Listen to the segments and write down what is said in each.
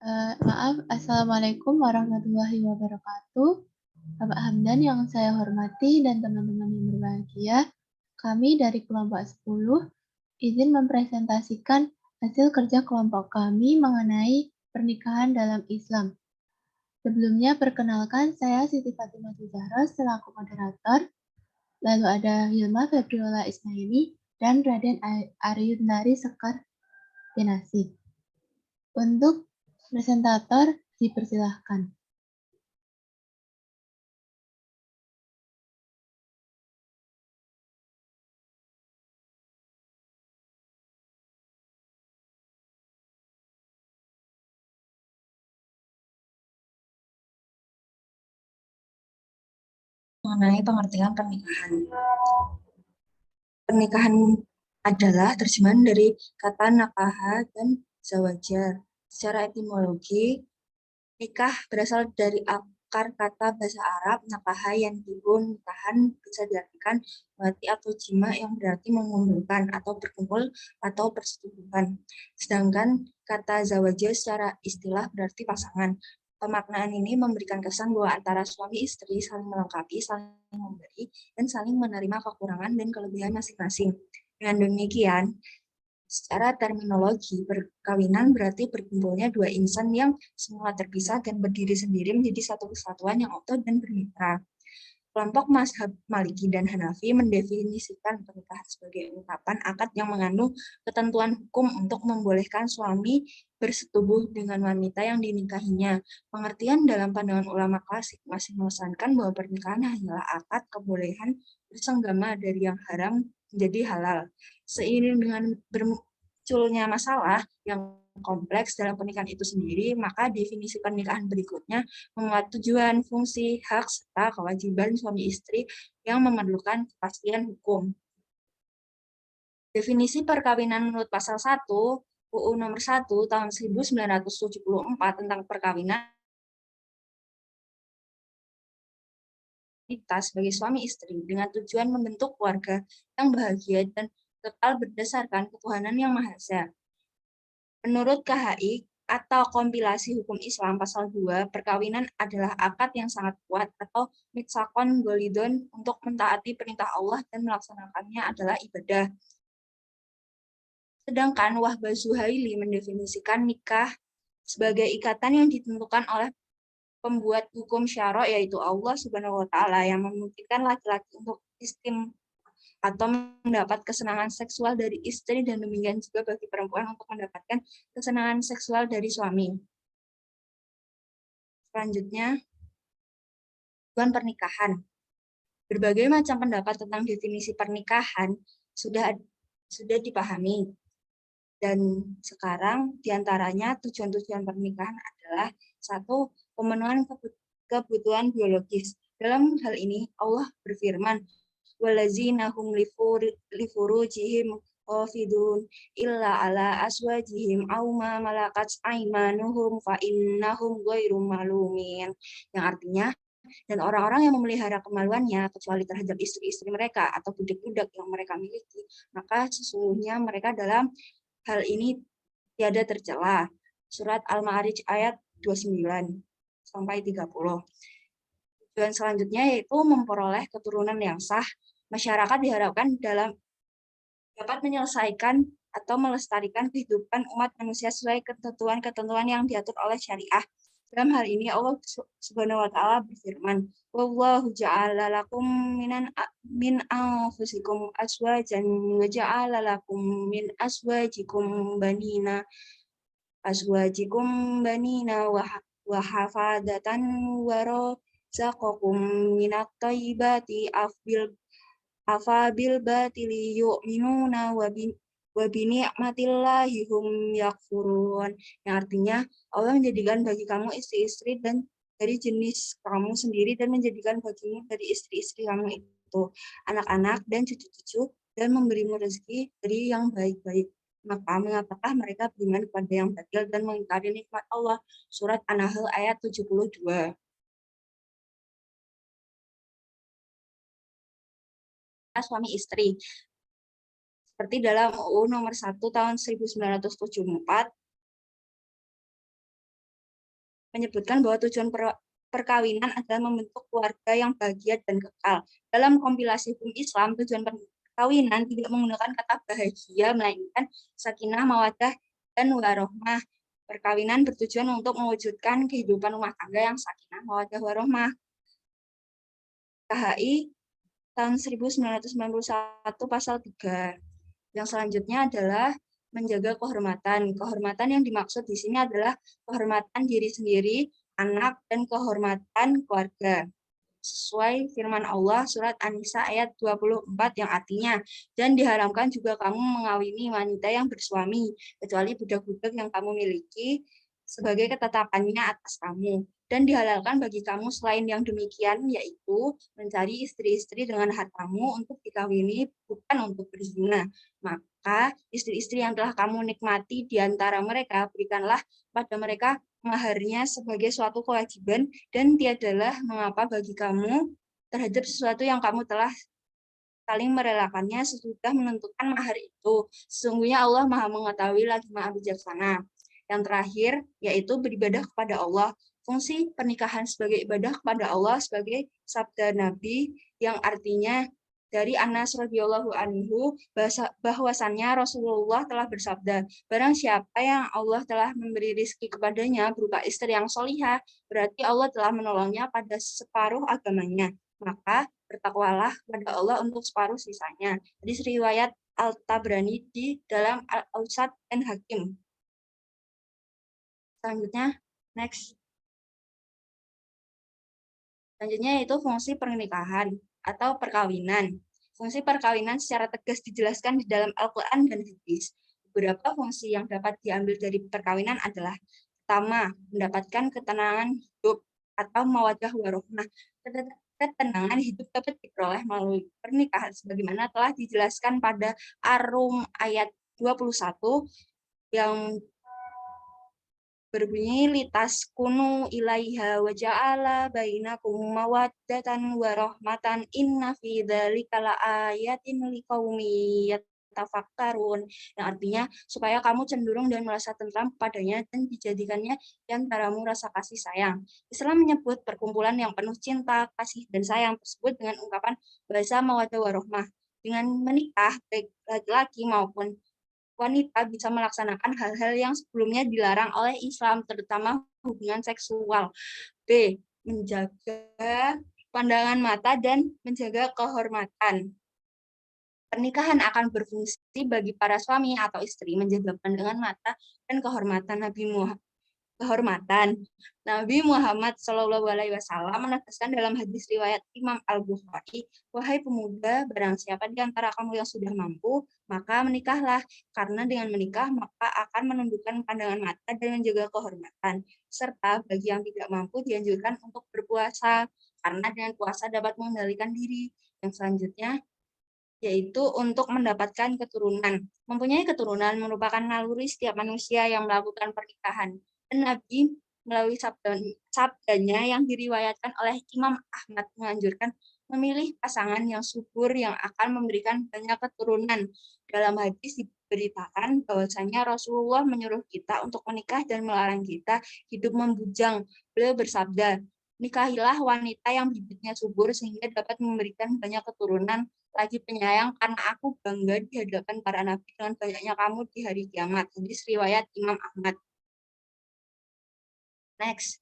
Maaf, Assalamualaikum warahmatullahi wabarakatuh. Bapak Hamdan yang saya hormati dan teman-teman yang berbahagia, kami dari kelompok 10 izin mempresentasikan hasil kerja kelompok kami mengenai pernikahan dalam Islam. Sebelumnya perkenalkan saya Siti Fatimah Zahra selaku moderator, lalu ada Hilma Febriola Ismaili dan Raden Ariyundari Sekar Binasi. Untuk presentator dipersilahkan. Mengenai pengertian pernikahan. Pernikahan adalah terjemahan dari kata nakaha dan zawaja. Secara etimologi, nikah berasal dari akar kata bahasa Arab nakaha yang dihun nikahan bisa diartikan mati atau jima yang berarti mengumpulkan atau berkumpul atau persetubuhan. Sedangkan kata zawaja secara istilah berarti pasangan. Pemaknaan ini memberikan kesan bahwa antara suami istri saling melengkapi, saling memberi, dan saling menerima kekurangan dan kelebihan masing-masing. Dengan demikian, secara terminologi, perkawinan berarti berkumpulnya dua insan yang semula terpisah dan berdiri sendiri menjadi satu kesatuan yang utuh dan bermitra. Kelompok mazhab Maliki dan Hanafi mendefinisikan pernikahan sebagai ungkapan akad yang mengandung ketentuan hukum untuk membolehkan suami bersetubuh dengan wanita yang dinikahinya. Pengertian dalam pandangan ulama klasik masih mengesankan bahwa pernikahan hanyalah akad kebolehan bersenggama dari yang haram menjadi halal. Seiring dengan bermunculnya masalah yang kompleks dalam pernikahan itu sendiri, maka definisi pernikahan berikutnya memuat tujuan, fungsi, hak, serta kewajiban suami istri yang memerlukan kepastian hukum. Definisi perkawinan menurut pasal 1 UU nomor 1 tahun 1974 tentang perkawinan kita sebagai suami istri dengan tujuan membentuk keluarga yang bahagia dan kekal berdasarkan ketuhanan yang Maha Esa. Menurut KHI atau kompilasi hukum Islam pasal 2, perkawinan adalah akad yang sangat kuat atau mitsakon golidon untuk mentaati perintah Allah dan melaksanakannya adalah ibadah. Sedangkan Wahbah Zuhaili mendefinisikan nikah sebagai ikatan yang ditentukan oleh pembuat hukum syara yaitu Allah Subhanahu wa taala yang memungkinkan laki-laki untuk atau mendapat kesenangan seksual dari istri dan demikian juga bagi perempuan untuk mendapatkan kesenangan seksual dari suami. Selanjutnya, tujuan pernikahan. Berbagai macam pendapat tentang definisi pernikahan sudah dipahami. Dan sekarang diantaranya tujuan-tujuan pernikahan adalah satu, pemenuhan kebutuhan biologis. Dalam hal ini Allah berfirman, walazina hum lifurujihim hafidun illa ala aswajihim aw ma malakat aimanuhum fa innahum ghairu malumin, yang artinya dan orang-orang yang memelihara kemaluannya kecuali terhadap istri-istri mereka atau budak-budak yang mereka miliki, maka sesungguhnya mereka dalam hal ini tiada tercela. Surat Al-Ma'arij ayat 29 sampai 30. Tujuan selanjutnya yaitu memperoleh keturunan yang sah. Masyarakat diharapkan dapat menyelesaikan atau melestarikan kehidupan umat manusia sesuai ketentuan-ketentuan yang diatur oleh syariah. Dalam hal ini Allah Subhanahu wa taala berfirman, "Wallahu ja'ala lakum min anfusikum azwajan wa ja'ala lakum min azwajikum banina wa hafadatan wa razaqakum minat thayyibati afabil batili yu'minuna wa bini'matillahi hum yakfurun, yang artinya Allah menjadikan bagi kamu istri-istri dan dari jenis kamu sendiri dan menjadikan bagimu dari istri-istri kamu itu anak-anak dan cucu-cucu dan memberimu rezeki dari yang baik-baik. Maka mengapakah mereka beriman kepada yang batil dan mengingkari nikmat Allah? Surat An-Nahl ayat 72. Suami istri. Seperti dalam UU nomor 1 tahun 1974 menyebutkan bahwa tujuan perkawinan adalah membentuk keluarga yang bahagia dan kekal. Dalam kompilasi hukum Islam, tujuan perkawinan tidak menggunakan kata bahagia, melainkan sakinah, mawaddah, dan warohmah. Perkawinan bertujuan untuk mewujudkan kehidupan rumah tangga yang sakinah, mawaddah, warohmah. KHI tahun 1991 pasal 3. Yang selanjutnya adalah menjaga kehormatan. Kehormatan yang dimaksud di sini adalah kehormatan diri sendiri, anak, dan kehormatan keluarga. Sesuai firman Allah surat An-Nisa ayat 24 yang artinya, dan diharamkan juga kamu mengawini wanita yang bersuami, kecuali budak-budak yang kamu miliki sebagai ketetapannya atas kamu. Dan dihalalkan bagi kamu selain yang demikian, yaitu mencari istri-istri dengan hartamu untuk dikawini, bukan untuk berzina. Maka istri-istri yang telah kamu nikmati di antara mereka, berikanlah pada mereka maharnya sebagai suatu kewajiban, dan tiadalah mengapa bagi kamu terhadap sesuatu yang kamu telah saling merelakannya sesudah menentukan mahar itu. Sesungguhnya Allah Maha Mengetahui lagi Maha Bijaksana. Yang terakhir, yaitu beribadah kepada Allah. Fungsi pernikahan sebagai ibadah kepada Allah sebagai sabda Nabi yang artinya dari Anas radhiyallahu anhu bahwasannya Rasulullah telah bersabda, barang siapa yang Allah telah memberi rizki kepadanya berupa istri yang solihah, berarti Allah telah menolongnya pada separuh agamanya. Maka bertakwalah kepada Allah untuk separuh sisanya. Hadis riwayat Al-Tabrani di dalam Al-Awsat dan Hakim. Selanjutnya, next. Selanjutnya yaitu fungsi pernikahan atau perkawinan. Fungsi perkawinan secara tegas dijelaskan di dalam Al-Quran dan hadis. Beberapa fungsi yang dapat diambil dari perkawinan adalah: pertama, mendapatkan ketenangan hidup atau mawaddah warohmah. Ketenangan hidup dapat diperoleh melalui pernikahan sebagaimana telah dijelaskan pada Ar-Rum ayat 21 yang berbunyi litaskunu ilaiha wa ja'ala bainakum mawaddatan wa rahmatan inna fi dzalika laayatin liqaumi yatafakkarun, yang artinya supaya kamu cenderung dan merasa tentram kepadanya dan dijadikannya di antaramu rasa kasih sayang. Islam menyebut perkumpulan yang penuh cinta, kasih, dan sayang tersebut dengan ungkapan bahasa mawaddah warahmah. Dengan menikah, baik laki-laki maupun wanita bisa melaksanakan hal-hal yang sebelumnya dilarang oleh Islam, terutama hubungan seksual. B. Menjaga pandangan mata dan menjaga kehormatan. Pernikahan akan berfungsi bagi para suami atau istri menjaga pandangan mata dan kehormatan Nabi Muhammad SAW menegaskan dalam hadis riwayat Imam Al-Bukhari, wahai pemuda, barang siapa di antara kamu yang sudah mampu, maka menikahlah, karena dengan menikah maka akan menundukkan pandangan mata dan menjaga kehormatan. Serta bagi yang tidak mampu dianjurkan untuk berpuasa, karena dengan puasa dapat mengendalikan diri. Yang selanjutnya yaitu untuk mendapatkan keturunan. Mempunyai keturunan merupakan naluri setiap manusia yang melakukan pernikahan. Dan Nabi melalui sabdanya yang diriwayatkan oleh Imam Ahmad menganjurkan memilih pasangan yang subur yang akan memberikan banyak keturunan. Dalam hadis diberitakan bahwasanya Rasulullah menyuruh kita untuk menikah dan melarang kita hidup membujang. Beliau bersabda, nikahilah wanita yang bibitnya subur sehingga dapat memberikan banyak keturunan, lagi penyayang karena aku bangga di hadapan para nabi dengan banyaknya kamu di hari kiamat. Hadis riwayat Imam Ahmad. Next.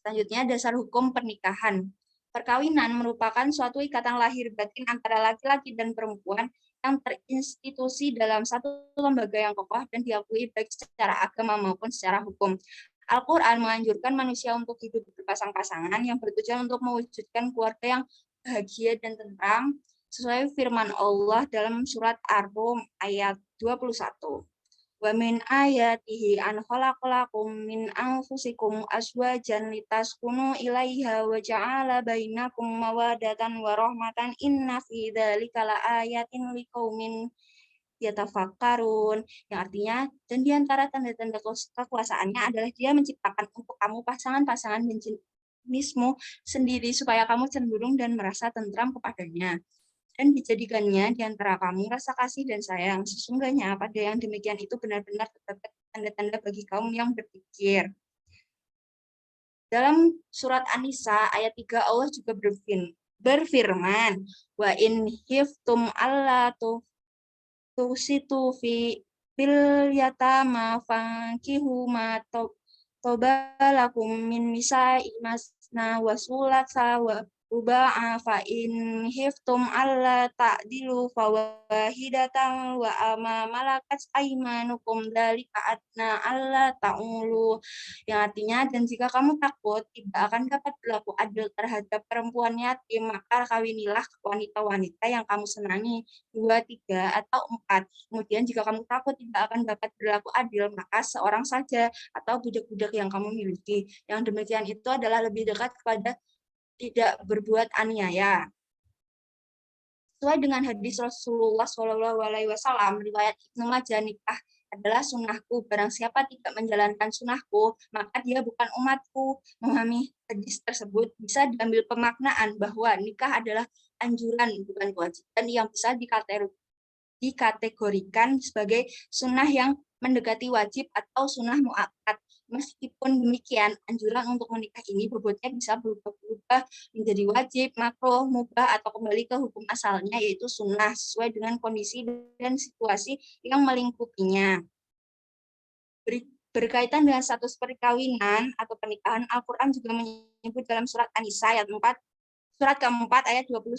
Selanjutnya, dasar hukum pernikahan. Perkawinan merupakan suatu ikatan lahir batin antara laki-laki dan perempuan yang terinstitusi dalam satu lembaga yang kokoh dan diakui baik secara agama maupun secara hukum. Al-Quran menganjurkan manusia untuk hidup berpasang-pasangan yang bertujuan untuk mewujudkan keluarga yang bahagia dan tentram sesuai firman Allah dalam surat Ar-Rum ayat 21. Wa min ayatihi an khalaqalakum min anfusikum azwajan litaskunu ilaiha wa ja'ala bainakum mawaddatan wa rahmatan inna fi dzalika laayatin liqaumin yatafakkarun, yang artinya dan di antara tanda-tanda kekuasaannya adalah dia menciptakan untuk kamu pasangan-pasangan dan jenismu sendiri supaya kamu cenderung dan merasa tentram kepadanya, dan dijadikannya di antara kamu rasa kasih dan sayang. Sesungguhnya pada yang demikian itu benar-benar terdapat tanda-tanda bagi kaum yang berpikir. Dalam surat An-Nisa ayat 3 Allah juga berfirman, wa in hiftum alla tusitu fil yatama fankihu ma tobalakum min nisa'i masna wa sulasa wa ruba'a fa in hiftum alla ta'dilu fawahidatan wa ama malakat aimanukum dalika adna alla ta'ulu, yang artinya, dan jika kamu takut tidak akan dapat berlaku adil terhadap perempuan yatim, maka kawinilah wanita-wanita yang kamu senangi, 2, 3, atau 4. Kemudian jika kamu takut tidak akan dapat berlaku adil, maka seorang saja atau budak-budak yang kamu miliki. Yang demikian itu adalah lebih dekat kepada tidak berbuat aniaya. Sesuai dengan hadis Rasulullah SAW, riwayat Ibnu Majah, nikah adalah sunnahku. Barang siapa tidak menjalankan sunnahku, maka dia bukan umatku. Memahami hadis tersebut bisa diambil pemaknaan bahwa nikah adalah anjuran, bukan kewajiban yang bisa dikategorikan sebagai sunnah yang mendekati wajib atau sunnah muakkad. Meskipun demikian, anjuran untuk menikah ini bobotnya bisa berubah-ubah menjadi wajib, makruh, mubah, atau kembali ke hukum asalnya, yaitu sunnah, sesuai dengan kondisi dan situasi yang melingkupinya. Berkaitan dengan status perkawinan atau pernikahan, Al-Quran juga menyebut dalam surat An-Nisa ayat 4, surat keempat ayat 21,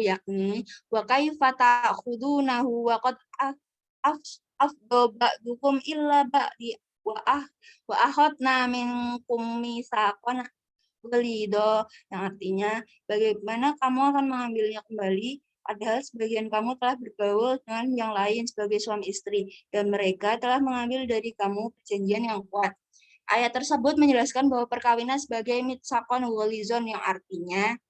yakni wa kaifa ta'khudunahu wa qad afdha illa ba'di wa akhadna minkum mitsaqan ghalidha, yang artinya bagaimana kamu akan mengambilnya kembali padahal sebagian kamu telah bergaul dengan yang lain sebagai suami istri dan mereka telah mengambil dari kamu perjanjian yang kuat. Ayat tersebut menjelaskan bahwa perkawinan sebagai mitsaqan ghalidhon, yang artinya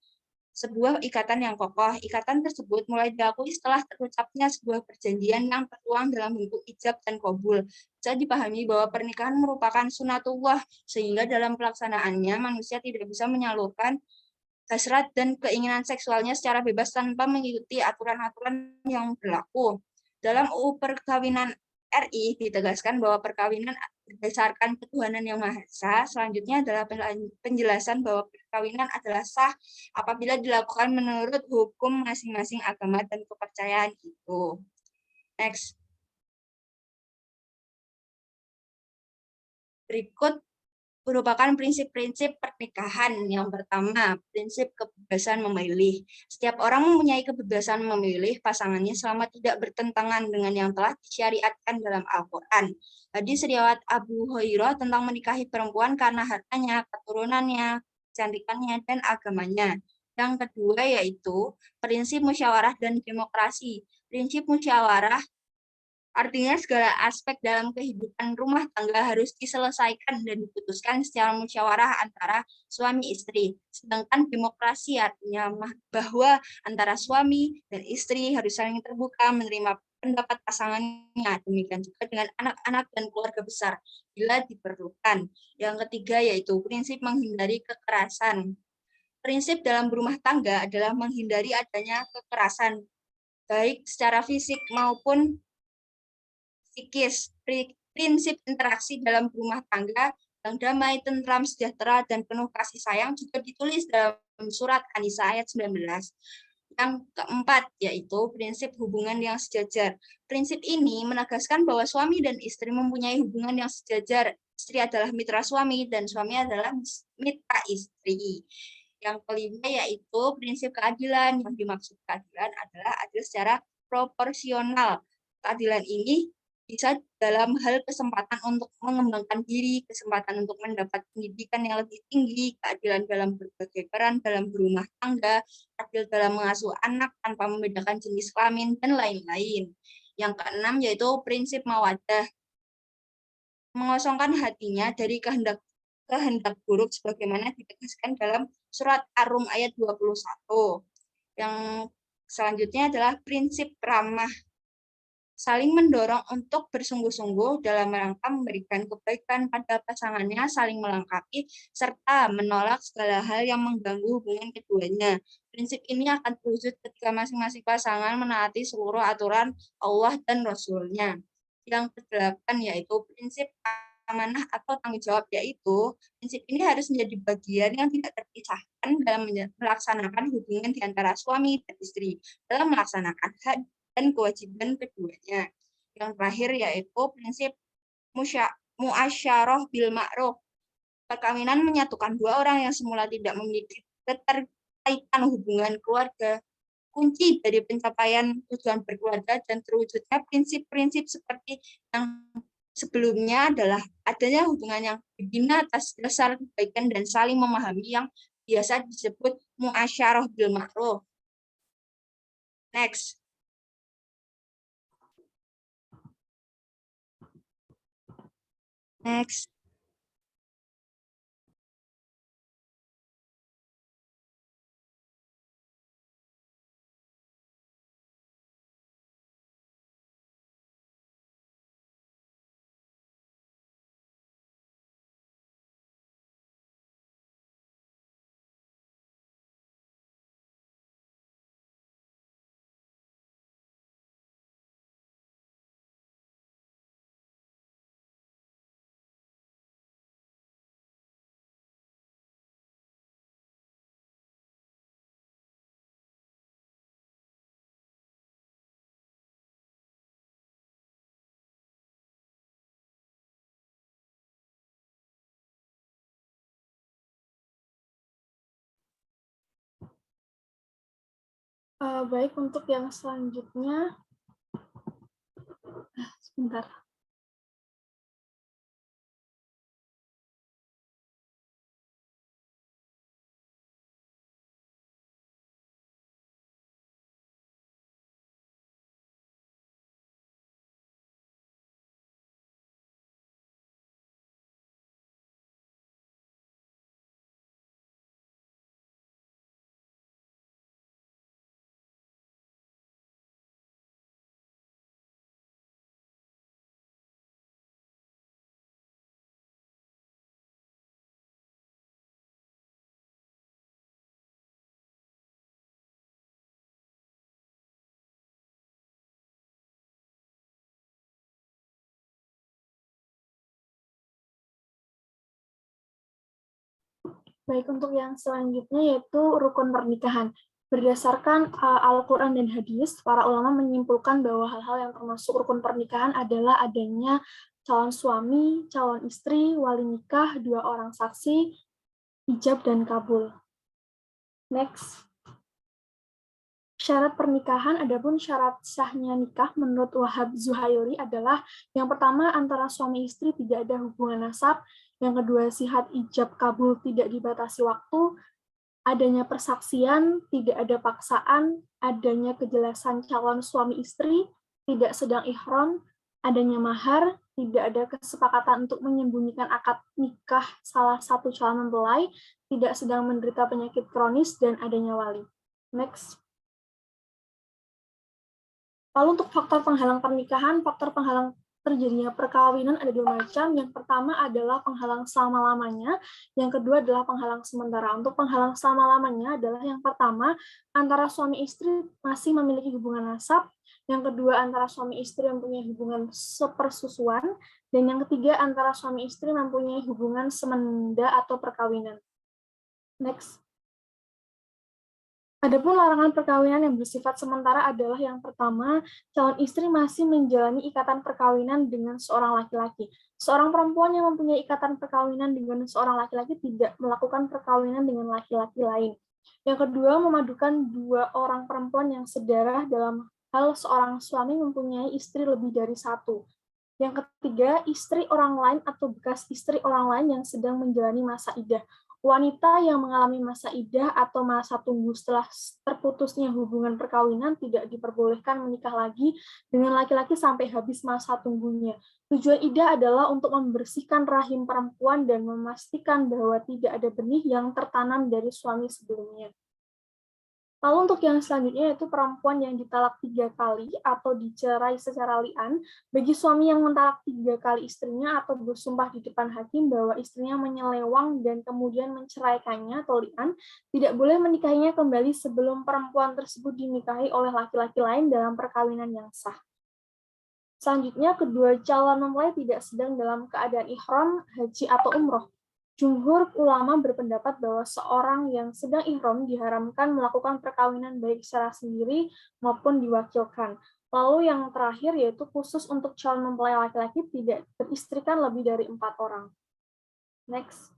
sebuah ikatan yang kokoh. Ikatan tersebut mulai diakui setelah terucapnya sebuah perjanjian yang tertuang dalam bentuk ijab dan qabul. Bisa dipahami bahwa pernikahan merupakan sunatullah, sehingga dalam pelaksanaannya manusia tidak bisa menyalurkan hasrat dan keinginan seksualnya secara bebas tanpa mengikuti aturan-aturan yang berlaku. Dalam UU Perkawinan RI ditegaskan bahwa perkawinan berdasarkan ketuhanan yang Maha Esa. Selanjutnya adalah penjelasan bahwa perkawinan adalah sah apabila dilakukan menurut hukum masing-masing agama dan kepercayaan itu. Next. Berikut merupakan prinsip-prinsip pernikahan. Yang pertama, prinsip kebebasan memilih. Setiap orang mempunyai kebebasan memilih pasangannya selama tidak bertentangan dengan yang telah disyariatkan dalam Al-Quran. Hadis riwayat Abu Hurairah tentang menikahi perempuan karena hartanya, keturunannya, kecantikannya, dan agamanya. Yang kedua yaitu prinsip musyawarah dan demokrasi. Prinsip musyawarah artinya segala aspek dalam kehidupan rumah tangga harus diselesaikan dan diputuskan secara musyawarah antara suami istri. Sedangkan demokrasi artinya bahwa antara suami dan istri harus saling terbuka menerima pendapat pasangannya. Demikian juga dengan anak-anak dan keluarga besar bila diperlukan. Yang ketiga yaitu prinsip menghindari kekerasan. Prinsip dalam berumah tangga adalah menghindari adanya kekerasan, baik secara fisik maupun psikis. Prinsip interaksi dalam rumah tangga yang damai, tentram, sejahtera, dan penuh kasih sayang juga ditulis dalam surat An-Nisa ayat 19. Yang keempat, yaitu prinsip hubungan yang sejajar. Prinsip ini menegaskan bahwa suami dan istri mempunyai hubungan yang sejajar. Istri adalah mitra suami dan suami adalah mitra istri. Yang kelima, yaitu prinsip keadilan. Yang dimaksud keadilan adalah adil secara proporsional. Keadilan ini bisa dalam hal kesempatan untuk mengembangkan diri, kesempatan untuk mendapat pendidikan yang lebih tinggi, keadilan dalam berbagai peran dalam berumah tangga, adil dalam mengasuh anak tanpa membedakan jenis kelamin, dan lain-lain. Yang keenam yaitu prinsip mawaddah, mengosongkan hatinya dari kehendak buruk sebagaimana ditegaskan dalam surat Ar-Rum ayat 21. Yang selanjutnya adalah prinsip ramah, saling mendorong untuk bersungguh-sungguh dalam rangka memberikan kebaikan pada pasangannya, saling melengkapi, serta menolak segala hal yang mengganggu hubungan keduanya. Prinsip ini akan terwujud ketika masing-masing pasangan menaati seluruh aturan Allah dan Rasul-Nya. Yang kedelapan yaitu prinsip amanah atau tanggung jawab, yaitu prinsip ini harus menjadi bagian yang tidak terpisahkan dalam melaksanakan hubungan di antara suami dan istri dalam melaksanakan hak dan kewajiban keduanya. Yang terakhir yaitu prinsip muasyarah bil ma'ruf. Perkawinan menyatukan dua orang yang semula tidak memiliki keterkaitan hubungan keluarga. Kunci dari pencapaian tujuan berkeluarga dan terwujudnya prinsip-prinsip seperti yang sebelumnya adalah adanya hubungan yang dibina atas dasar kebaikan dan saling memahami yang biasa disebut muasyarah bil ma'ruf. Next. Next. Baik, untuk yang selanjutnya, sebentar. Baik, untuk yang selanjutnya yaitu rukun pernikahan. Berdasarkan Al-Quran dan hadis, para ulama menyimpulkan bahwa hal-hal yang termasuk rukun pernikahan adalah adanya calon suami, calon istri, wali nikah, dua orang saksi, ijab, dan kabul. Next. Syarat pernikahan, adapun syarat sahnya nikah menurut Wahab Zuhaili adalah yang pertama antara suami istri tidak ada hubungan nasab, yang kedua sihat ijab kabul tidak dibatasi waktu, adanya persaksian, tidak ada paksaan, adanya kejelasan calon suami istri, tidak sedang ihram, adanya mahar, tidak ada kesepakatan untuk menyembunyikan akad nikah salah satu calon mempelai, tidak sedang menderita penyakit kronis, dan adanya wali. Next. Lalu untuk faktor penghalang pernikahan, faktor penghalang terjadinya perkawinan ada dua macam. Yang pertama adalah penghalang selama-lamanya, yang kedua adalah penghalang sementara. Untuk penghalang selama-lamanya adalah yang pertama, antara suami istri masih memiliki hubungan nasab, yang kedua antara suami istri mempunyai hubungan sepersusuan, dan yang ketiga antara suami istri mempunyai hubungan semenda atau perkawinan. Next. Adapun larangan perkawinan yang bersifat sementara adalah yang pertama, calon istri masih menjalani ikatan perkawinan dengan seorang laki-laki. Seorang perempuan yang mempunyai ikatan perkawinan dengan seorang laki-laki tidak melakukan perkawinan dengan laki-laki lain. Yang kedua, memadukan dua orang perempuan yang sedarah dalam hal seorang suami mempunyai istri lebih dari satu. Yang ketiga, istri orang lain atau bekas istri orang lain yang sedang menjalani masa iddah. Wanita yang mengalami masa iddah atau masa tunggu setelah terputusnya hubungan perkawinan tidak diperbolehkan menikah lagi dengan laki-laki sampai habis masa tunggunya. Tujuan iddah adalah untuk membersihkan rahim perempuan dan memastikan bahwa tidak ada benih yang tertanam dari suami sebelumnya. Lalu untuk yang selanjutnya yaitu perempuan yang ditalak 3 kali atau dicerai secara li'an, bagi suami yang mentalak 3 kali istrinya atau bersumpah di depan hakim bahwa istrinya menyelewang dan kemudian menceraikannya atau li'an, tidak boleh menikahinya kembali sebelum perempuan tersebut dinikahi oleh laki-laki lain dalam perkawinan yang sah. Selanjutnya, kedua calon mempelai tidak sedang dalam keadaan ihram, haji, atau umroh. Jumhur ulama berpendapat bahwa seorang yang sedang ihram diharamkan melakukan perkawinan baik secara sendiri maupun diwakilkan. Lalu yang terakhir yaitu khusus untuk calon mempelai laki-laki tidak beristrikan lebih dari 4 orang. Next.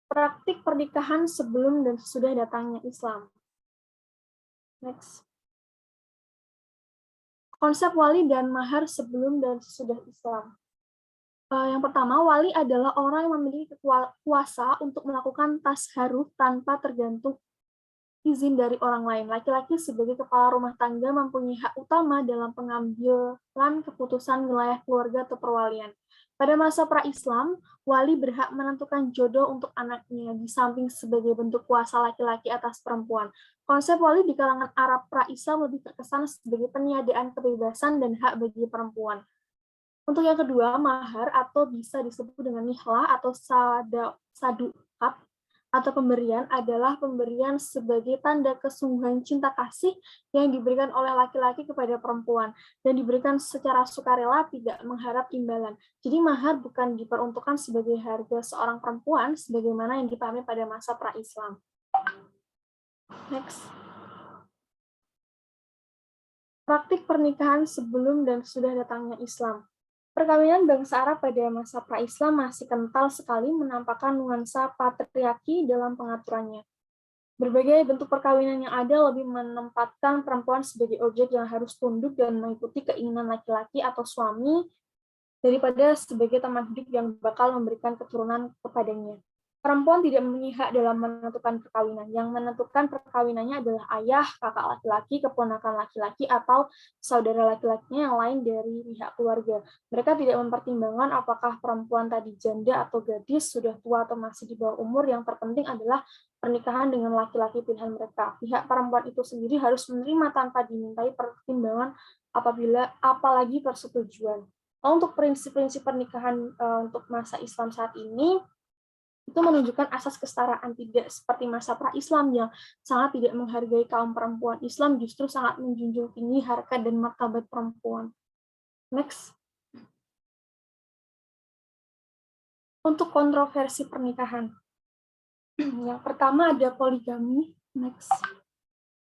Praktik pernikahan sebelum dan sesudah datangnya Islam. Next. Konsep wali dan mahar sebelum dan sesudah Islam. Yang pertama, wali adalah orang yang memiliki kuasa untuk melakukan tasharuf tanpa tergantung izin dari orang lain. Laki-laki sebagai kepala rumah tangga mempunyai hak utama dalam pengambilan keputusan wilayah keluarga atau perwalian. Pada masa pra-Islam, wali berhak menentukan jodoh untuk anaknya, di samping sebagai bentuk kuasa laki-laki atas perempuan. Konsep wali di kalangan Arab pra-Islam lebih terkesan sebagai peniadaan kebebasan dan hak bagi perempuan. Untuk yang kedua, mahar atau bisa disebut dengan nihlah atau sadukat atau pemberian adalah pemberian sebagai tanda kesungguhan cinta kasih yang diberikan oleh laki-laki kepada perempuan dan diberikan secara sukarela tidak mengharap imbalan. Jadi mahar bukan diperuntukkan sebagai harga seorang perempuan sebagaimana yang dipahami pada masa pra-Islam. Next. Praktik pernikahan sebelum dan sudah datangnya Islam. Perkawinan bangsa Arab pada masa pra-Islam masih kental sekali menampakkan nuansa patriarki dalam pengaturannya. Berbagai bentuk perkawinan yang ada lebih menempatkan perempuan sebagai objek yang harus tunduk dan mengikuti keinginan laki-laki atau suami daripada sebagai teman hidup yang bakal memberikan keturunan kepadanya. Perempuan tidak mempunyai hak dalam menentukan perkawinan. Yang menentukan perkawinannya adalah ayah, kakak laki-laki, keponakan laki-laki, atau saudara laki-lakinya yang lain dari pihak keluarga. Mereka tidak mempertimbangkan apakah perempuan tadi janda atau gadis, sudah tua atau masih di bawah umur. Yang terpenting adalah pernikahan dengan laki-laki pilihan mereka. Pihak perempuan itu sendiri harus menerima tanpa dimintai pertimbangan apalagi persetujuan. Lalu untuk prinsip-prinsip pernikahan untuk masa Islam saat ini, itu menunjukkan asas kesetaraan, tidak seperti masa pra-Islam yang sangat tidak menghargai kaum perempuan. Islam justru sangat menjunjung tinggi harkat dan martabat perempuan. Next. Untuk kontroversi pernikahan. Yang pertama ada poligami. Next.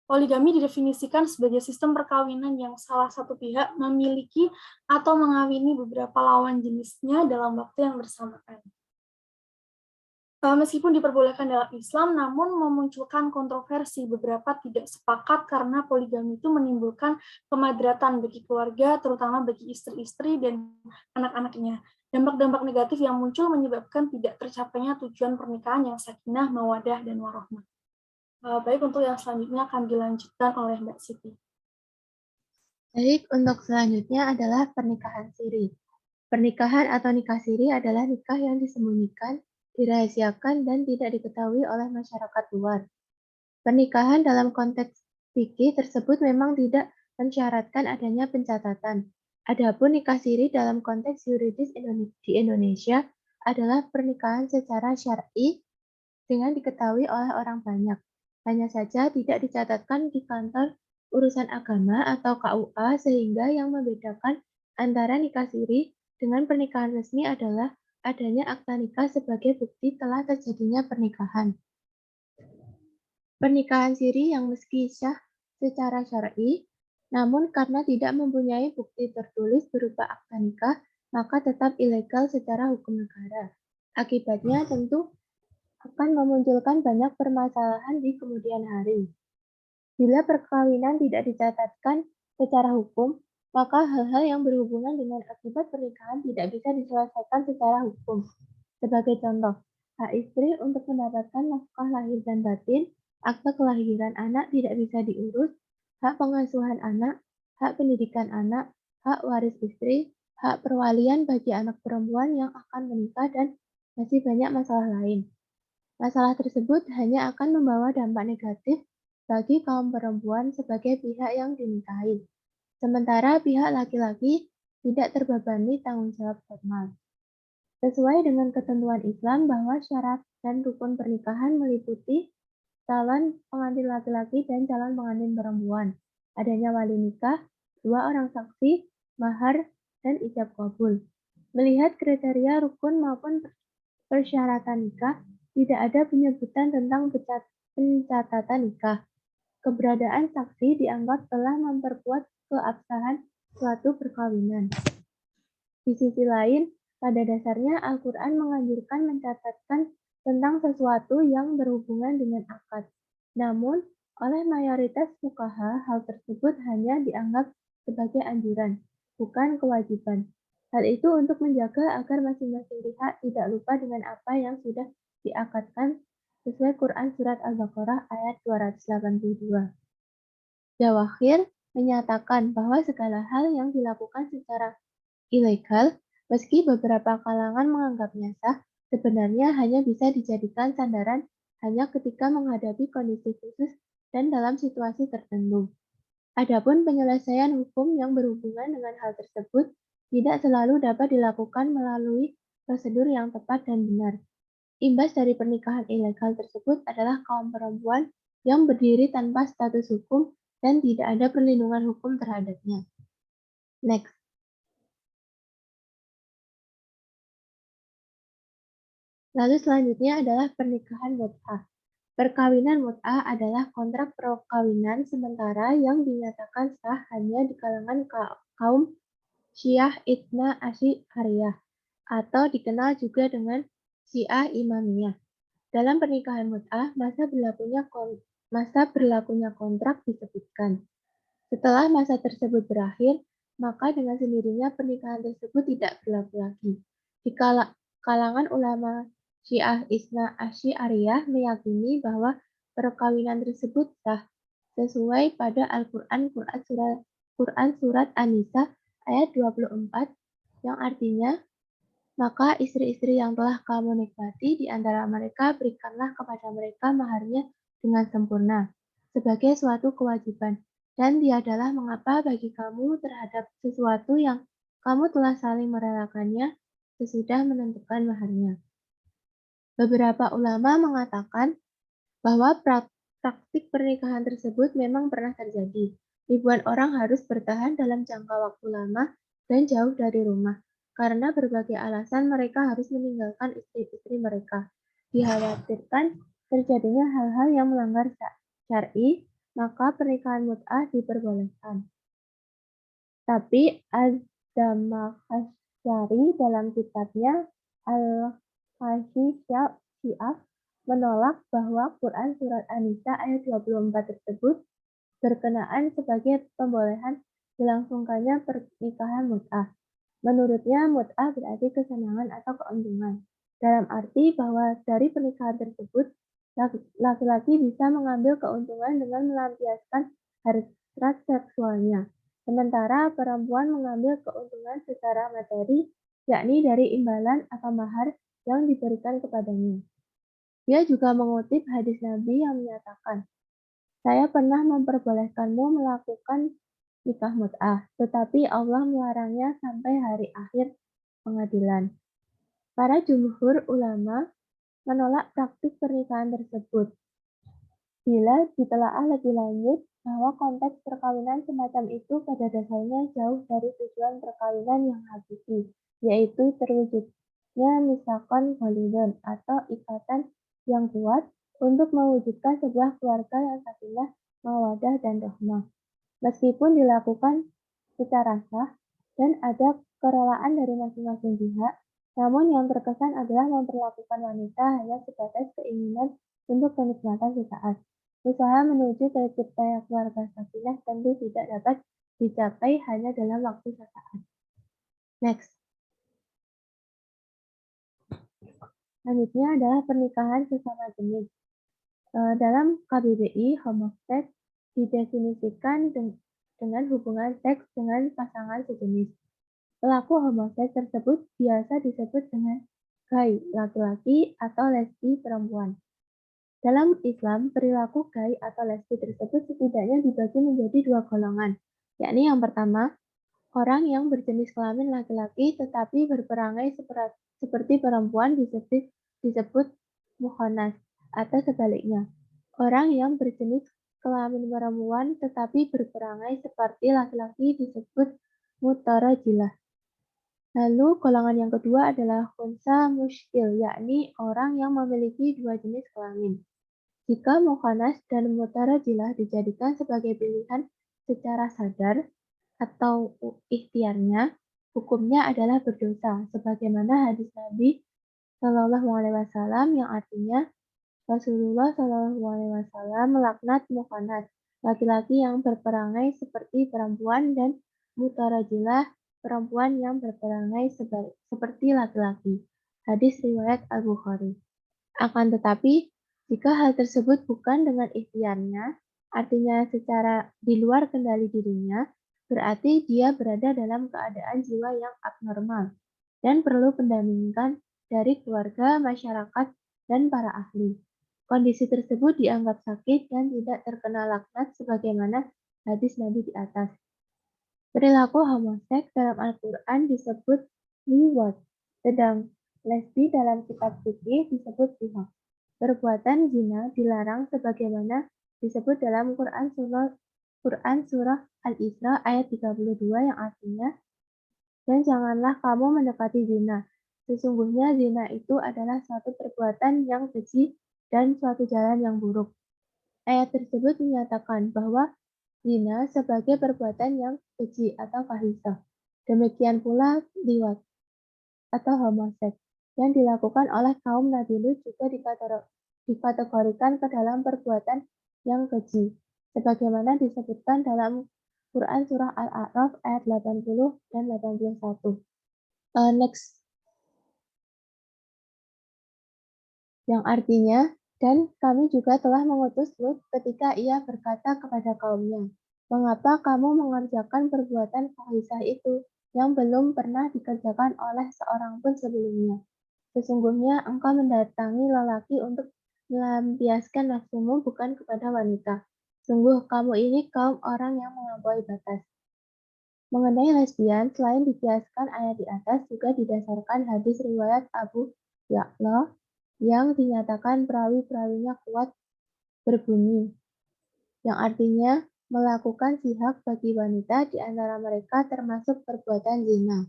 Poligami didefinisikan sebagai sistem perkawinan yang salah satu pihak memiliki atau mengawini beberapa lawan jenisnya dalam waktu yang bersamaan. Meskipun diperbolehkan dalam Islam, namun memunculkan kontroversi. Beberapa tidak sepakat karena poligami itu menimbulkan kemadaratan bagi keluarga, terutama bagi istri-istri dan anak-anaknya. Dampak-dampak negatif yang muncul menyebabkan tidak tercapainya tujuan pernikahan yang sakinah, mawadah, dan warohmah. Baik, untuk yang selanjutnya akan dilanjutkan oleh Mbak Siti. Baik, untuk selanjutnya adalah pernikahan siri. Pernikahan atau nikah siri adalah nikah yang disembunyikan, dirahasiakan, dan tidak diketahui oleh masyarakat luar. Pernikahan dalam konteks fikih tersebut memang tidak mensyaratkan adanya pencatatan. Adapun nikah siri dalam konteks yuridis di Indonesia adalah pernikahan secara syar'i dengan diketahui oleh orang banyak. Hanya saja tidak dicatatkan di kantor urusan agama atau KUA sehingga yang membedakan antara nikah siri dengan pernikahan resmi adalah adanya akta nikah sebagai bukti telah terjadinya pernikahan. Pernikahan siri yang meski sah secara syar'i, namun karena tidak mempunyai bukti tertulis berupa akta nikah, maka tetap ilegal secara hukum negara. Akibatnya tentu akan memunculkan banyak permasalahan di kemudian hari. Bila perkawinan tidak dicatatkan secara hukum, maka hal-hal yang berhubungan dengan akibat pernikahan tidak bisa diselesaikan secara hukum. Sebagai contoh, hak istri untuk mendapatkan nafkah lahir dan batin, akta kelahiran anak tidak bisa diurus, hak pengasuhan anak, hak pendidikan anak, hak waris istri, hak perwalian bagi anak perempuan yang akan menikah, dan masih banyak masalah lain. Masalah tersebut hanya akan membawa dampak negatif bagi kaum perempuan sebagai pihak yang dinikahi, sementara pihak laki-laki tidak terbebani tanggung jawab formal. Sesuai dengan ketentuan Islam bahwa syarat dan rukun pernikahan meliputi calon pengantin laki-laki dan calon pengantin perempuan, adanya wali nikah, 2 orang saksi, mahar, dan ijab kabul. Melihat kriteria rukun maupun persyaratan nikah, tidak ada penyebutan tentang pencatatan nikah. Keberadaan saksi dianggap telah memperkuat keabsahan suatu perkawinan. Di sisi lain, pada dasarnya Al-Quran menganjurkan mencatatkan tentang sesuatu yang berhubungan dengan akad. Namun, oleh mayoritas fuqaha, hal tersebut hanya dianggap sebagai anjuran, bukan kewajiban. Hal itu untuk menjaga agar masing-masing pihak tidak lupa dengan apa yang sudah diakadkan sesuai Quran Surat Al-Baqarah ayat 282. Jawahir menyatakan bahwa segala hal yang dilakukan secara ilegal, meski beberapa kalangan menganggapnya sah, sebenarnya hanya bisa dijadikan sandaran hanya ketika menghadapi kondisi khusus dan dalam situasi tertentu. Adapun penyelesaian hukum yang berhubungan dengan hal tersebut tidak selalu dapat dilakukan melalui prosedur yang tepat dan benar. Imbas dari pernikahan ilegal tersebut adalah kaum perempuan yang berdiri tanpa status hukum dan tidak ada perlindungan hukum terhadapnya. Next. Lalu selanjutnya adalah pernikahan mut'ah. Perkawinan mut'ah adalah kontrak perkawinan sementara yang dinyatakan sah hanya di kalangan kaum Syiah Itsna Asy'ariyah atau dikenal juga dengan Syiah Imamiyah. Dalam pernikahan mut'ah, masa berlakunya kontrak disebutkan. Setelah masa tersebut berakhir, maka dengan sendirinya pernikahan tersebut tidak berlaku lagi. Di kalangan ulama Syiah Itsna Asy'ariyah meyakini bahwa perkawinan tersebut sah sesuai pada Al-Quran Quran Surat An-Nisa ayat 24 yang artinya, maka istri-istri yang telah kamu nikmati di antara mereka berikanlah kepada mereka maharnya dengan sempurna, sebagai suatu kewajiban. Dan tiadalah mengapa bagi kamu terhadap sesuatu yang kamu telah saling merelakannya sesudah menentukan maharnya. Beberapa ulama mengatakan bahwa praktik pernikahan tersebut memang pernah terjadi. Ribuan orang harus bertahan dalam jangka waktu lama dan jauh dari rumah. Karena berbagai alasan mereka harus meninggalkan istri-istri mereka. Dikhawatirkan terjadinya hal-hal yang melanggar syar'i, maka pernikahan mut'ah diperbolehkan. Tapi Az-Zamakhsyari dalam kitabnya Al-Kashifiyah menolak bahwa Quran Surat An-Nisa ayat 24 tersebut berkenaan sebagai pembolehan dilangsungkannya pernikahan mut'ah. Menurutnya, mut'ah berarti kesenangan atau keuntungan. Dalam arti bahwa dari pernikahan tersebut, laki-laki bisa mengambil keuntungan dengan melampiaskan hasrat seksualnya. Sementara perempuan mengambil keuntungan secara materi, yakni dari imbalan atau mahar yang diberikan kepadanya. Dia juga mengutip hadis Nabi yang menyatakan, "Saya pernah memperbolehkanmu melakukan nikah mut'ah, tetapi Allah melarangnya sampai hari akhir pengadilan." Para jumhur ulama menolak praktik pernikahan tersebut. Bila ditelaah lebih lanjut bahwa konteks perkawinan semacam itu pada dasarnya jauh dari tujuan perkawinan yang hakiki, yaitu terwujudnya misakon ghalidhon atau ikatan yang kuat untuk mewujudkan sebuah keluarga yang sakinah, mawaddah, dan rahmah. Meskipun dilakukan secara sah dan ada kerelaan dari masing-masing pihak, namun yang terkesan adalah memperlakukan wanita hanya sebatas keinginan untuk kenikmatan sesaat. Usaha menuju terciptanya keluarga sakinah tentu tidak dapat dicapai hanya dalam waktu sesaat. Next. Selanjutnya adalah pernikahan sesama jenis. Dalam KBBI, homoseks didefinisikan dengan hubungan seks dengan pasangan sejenis. Pelaku homoseks tersebut biasa disebut dengan gay laki-laki atau lesbi perempuan. Dalam Islam, perilaku gay atau lesbi tersebut setidaknya dibagi menjadi dua golongan, yakni yang pertama, orang yang berjenis kelamin laki-laki tetapi berperangai seperti perempuan disebut mukhonnas, atau sebaliknya, orang yang berjenis kelamin perempuan tetapi berperangai seperti laki-laki disebut mutarajilah. Lalu golongan yang kedua adalah khunsa muskil, yakni orang yang memiliki dua jenis kelamin. Jika mukhanas dan mutarajilah dijadikan sebagai pilihan secara sadar atau ikhtiarnya, hukumnya adalah berdosa, sebagaimana hadis Nabi Shallallahu Alaihi Wasallam yang artinya Rasulullah Shallallahu Alaihi Wasallam melaknat mukhanas, laki-laki yang berperangai seperti perempuan, dan mutarajilah, perempuan yang berperangai seperti laki-laki. Hadis riwayat Al-Bukhari. Akan tetapi, jika hal tersebut bukan dengan ikhtiarnya, artinya secara di luar kendali dirinya, berarti dia berada dalam keadaan jiwa yang abnormal dan perlu pendampingan dari keluarga, masyarakat, dan para ahli. Kondisi tersebut dianggap sakit dan tidak terkena laknat sebagaimana hadis Nabi di atas. Perilaku homoseks dalam Al-Quran disebut liwat, sedang lesbi dalam kitab fikih disebut zihar. Perbuatan zina dilarang sebagaimana disebut dalam Quran surah Al-Isra ayat 32 yang artinya, dan janganlah kamu mendekati zina. Sesungguhnya zina itu adalah suatu perbuatan yang keji dan suatu jalan yang buruk. Ayat tersebut menyatakan bahwa zina sebagai perbuatan yang keji atau fahisyah. Demikian pula liwat atau homoseks yang dilakukan oleh kaum Nabi Lut juga dikategorikan ke dalam perbuatan yang keji, sebagaimana disebutkan dalam Quran surah Al-A'raf ayat 80 dan 81. Next, yang artinya, dan kami juga telah mengutus Lut ketika ia berkata kepada kaumnya, mengapa kamu mengerjakan perbuatan fahisyah itu yang belum pernah dikerjakan oleh seorang pun sebelumnya? Sesungguhnya engkau mendatangi lelaki untuk melampiaskan nafsumu bukan kepada wanita. Sungguh kamu ini kaum orang yang melampaui batas. Mengenai lesbian, selain dikiaskan ayat di atas, juga didasarkan hadis riwayat Abu Ya'la yang dinyatakan perawi-perawinya kuat berbunyi, yang artinya melakukan sihak bagi wanita di antara mereka termasuk perbuatan zina.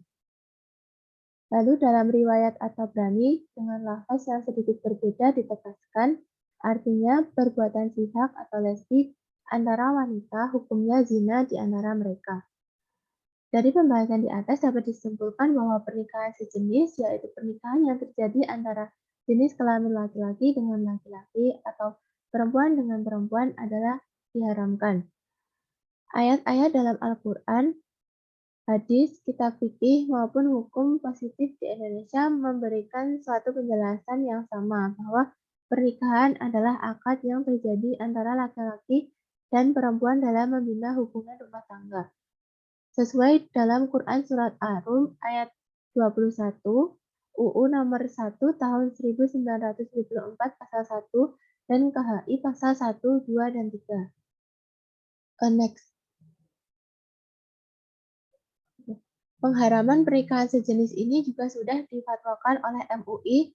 Lalu dalam riwayat At-Tabrani dengan lafaz yang sedikit berbeda ditegaskan, artinya perbuatan sihak atau lesbi antara wanita hukumnya zina di antara mereka. Dari pembahasan di atas dapat disimpulkan bahwa pernikahan sejenis yaitu pernikahan yang terjadi antara jenis kelamin laki-laki dengan laki-laki atau perempuan dengan perempuan adalah diharamkan. Ayat-ayat dalam Al-Quran, hadis, kitab fikih, maupun hukum positif di Indonesia memberikan suatu penjelasan yang sama bahwa pernikahan adalah akad yang terjadi antara laki-laki dan perempuan dalam membina hubungan rumah tangga. Sesuai dalam Quran Surat Ar-Rum ayat 21, UU nomor 1 tahun 1974 pasal 1 dan KHI pasal 1, 2, dan 3. Next. Pengharaman pernikahan sejenis ini juga sudah difatwakan oleh MUI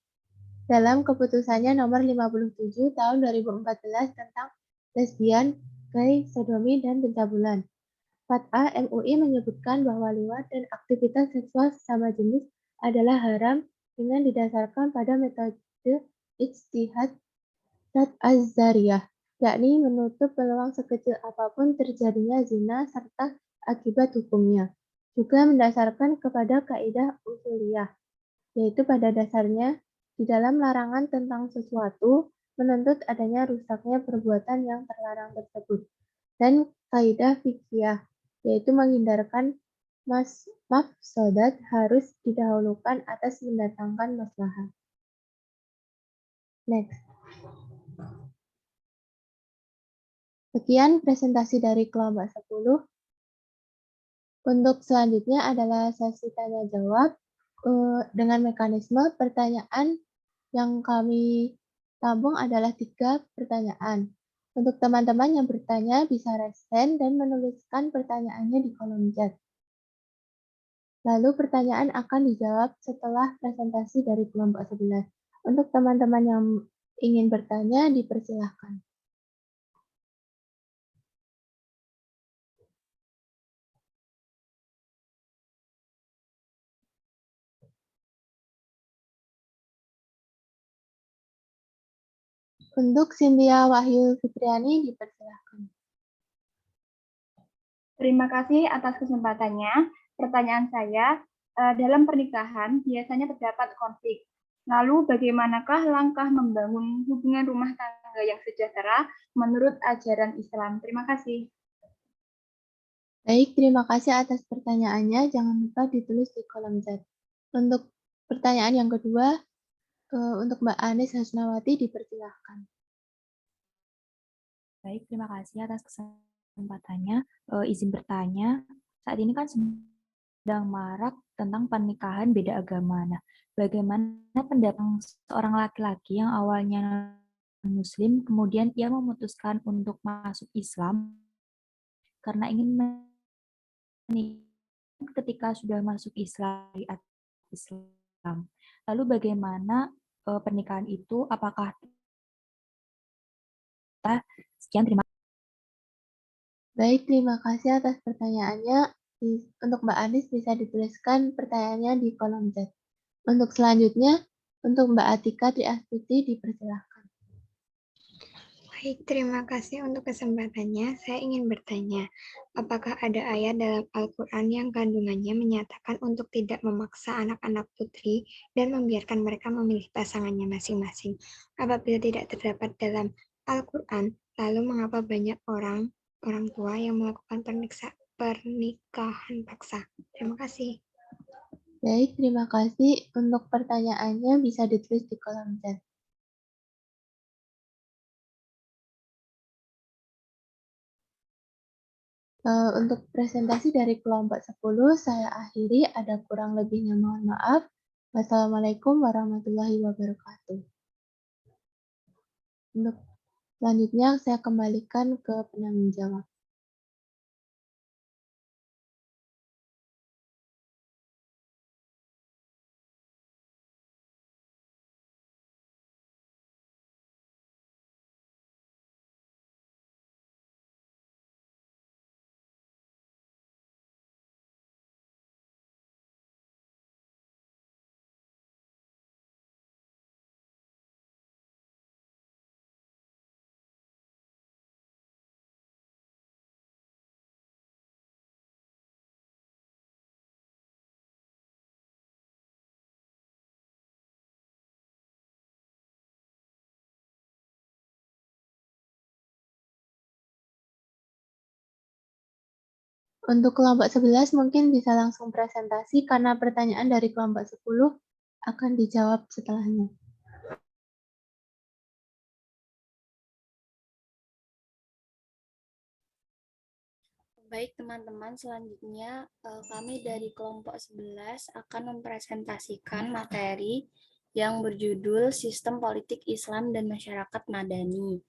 dalam keputusannya nomor 57 tahun 2014 tentang lesbian, gay, sodomi, dan pencabulan. Fatwa MUI menyebutkan bahwa liwat dan aktivitas seksual sesama jenis adalah haram dengan didasarkan pada metode ijtihad Zat az-zariyah, yakni menutup peluang sekecil apapun terjadinya zina serta akibat hukumnya. Juga mendasarkan kepada kaidah usuliyah, yaitu pada dasarnya di dalam larangan tentang sesuatu menuntut adanya rusaknya perbuatan yang terlarang tersebut. Dan kaidah fikih, yaitu menghindarkan mafsadat harus didahulukan atas mendatangkan maslahat. Next. Sekian presentasi dari kelompok 10. Untuk selanjutnya adalah sesi tanya jawab dengan mekanisme pertanyaan yang kami tampung adalah 3 pertanyaan. Untuk teman-teman yang bertanya bisa raise hand dan menuliskan pertanyaannya di kolom chat. Lalu pertanyaan akan dijawab setelah presentasi dari kelompok 11. Untuk teman-teman yang ingin bertanya dipersilahkan. Untuk Cynthia Wahyu Fitriani dipersilakan. Terima kasih atas kesempatannya. Pertanyaan saya, dalam pernikahan biasanya terdapat konflik. Lalu bagaimanakah langkah membangun hubungan rumah tangga yang sejahtera menurut ajaran Islam? Terima kasih. Baik, terima kasih atas pertanyaannya. Jangan lupa ditulis di kolom chat. Untuk pertanyaan yang kedua, untuk Mbak Anis Hasnawati dipersilahkan. Baik, terima kasih atas kesempatannya. Izin bertanya, saat ini kan sedang marak tentang pernikahan beda agama. Nah, bagaimana pendapat seorang laki-laki yang awalnya Muslim, kemudian ia memutuskan untuk masuk Islam karena ingin menikah ketika sudah masuk Islam, Lalu bagaimana pernikahan itu? Apakah kita sekian terima Baik, terima kasih atas pertanyaannya. Untuk Mbak Anis bisa dituliskan pertanyaannya di kolom chat. Untuk selanjutnya, untuk Mbak Atika Triastuti dipersilahkan. Baik, terima kasih untuk kesempatannya. Saya ingin bertanya, apakah ada ayat dalam Al-Quran yang kandungannya menyatakan untuk tidak memaksa anak-anak putri dan membiarkan mereka memilih pasangannya masing-masing? Apabila tidak terdapat dalam Al-Quran, lalu mengapa banyak orang tua yang melakukan pernikahan paksa? Terima kasih. Baik, terima kasih. Untuk pertanyaannya bisa ditulis di kolom chat. Untuk presentasi dari kelompok 10 saya akhiri, ada kurang lebihnya mohon maaf. Wassalamualaikum warahmatullahi wabarakatuh. Untuk selanjutnya saya kembalikan ke penanggung jawab. Untuk kelompok 11 mungkin bisa langsung presentasi karena pertanyaan dari kelompok 10 akan dijawab setelahnya. Baik teman-teman, selanjutnya kami dari kelompok 11 akan mempresentasikan materi yang berjudul Sistem Politik Islam dan Masyarakat Madani,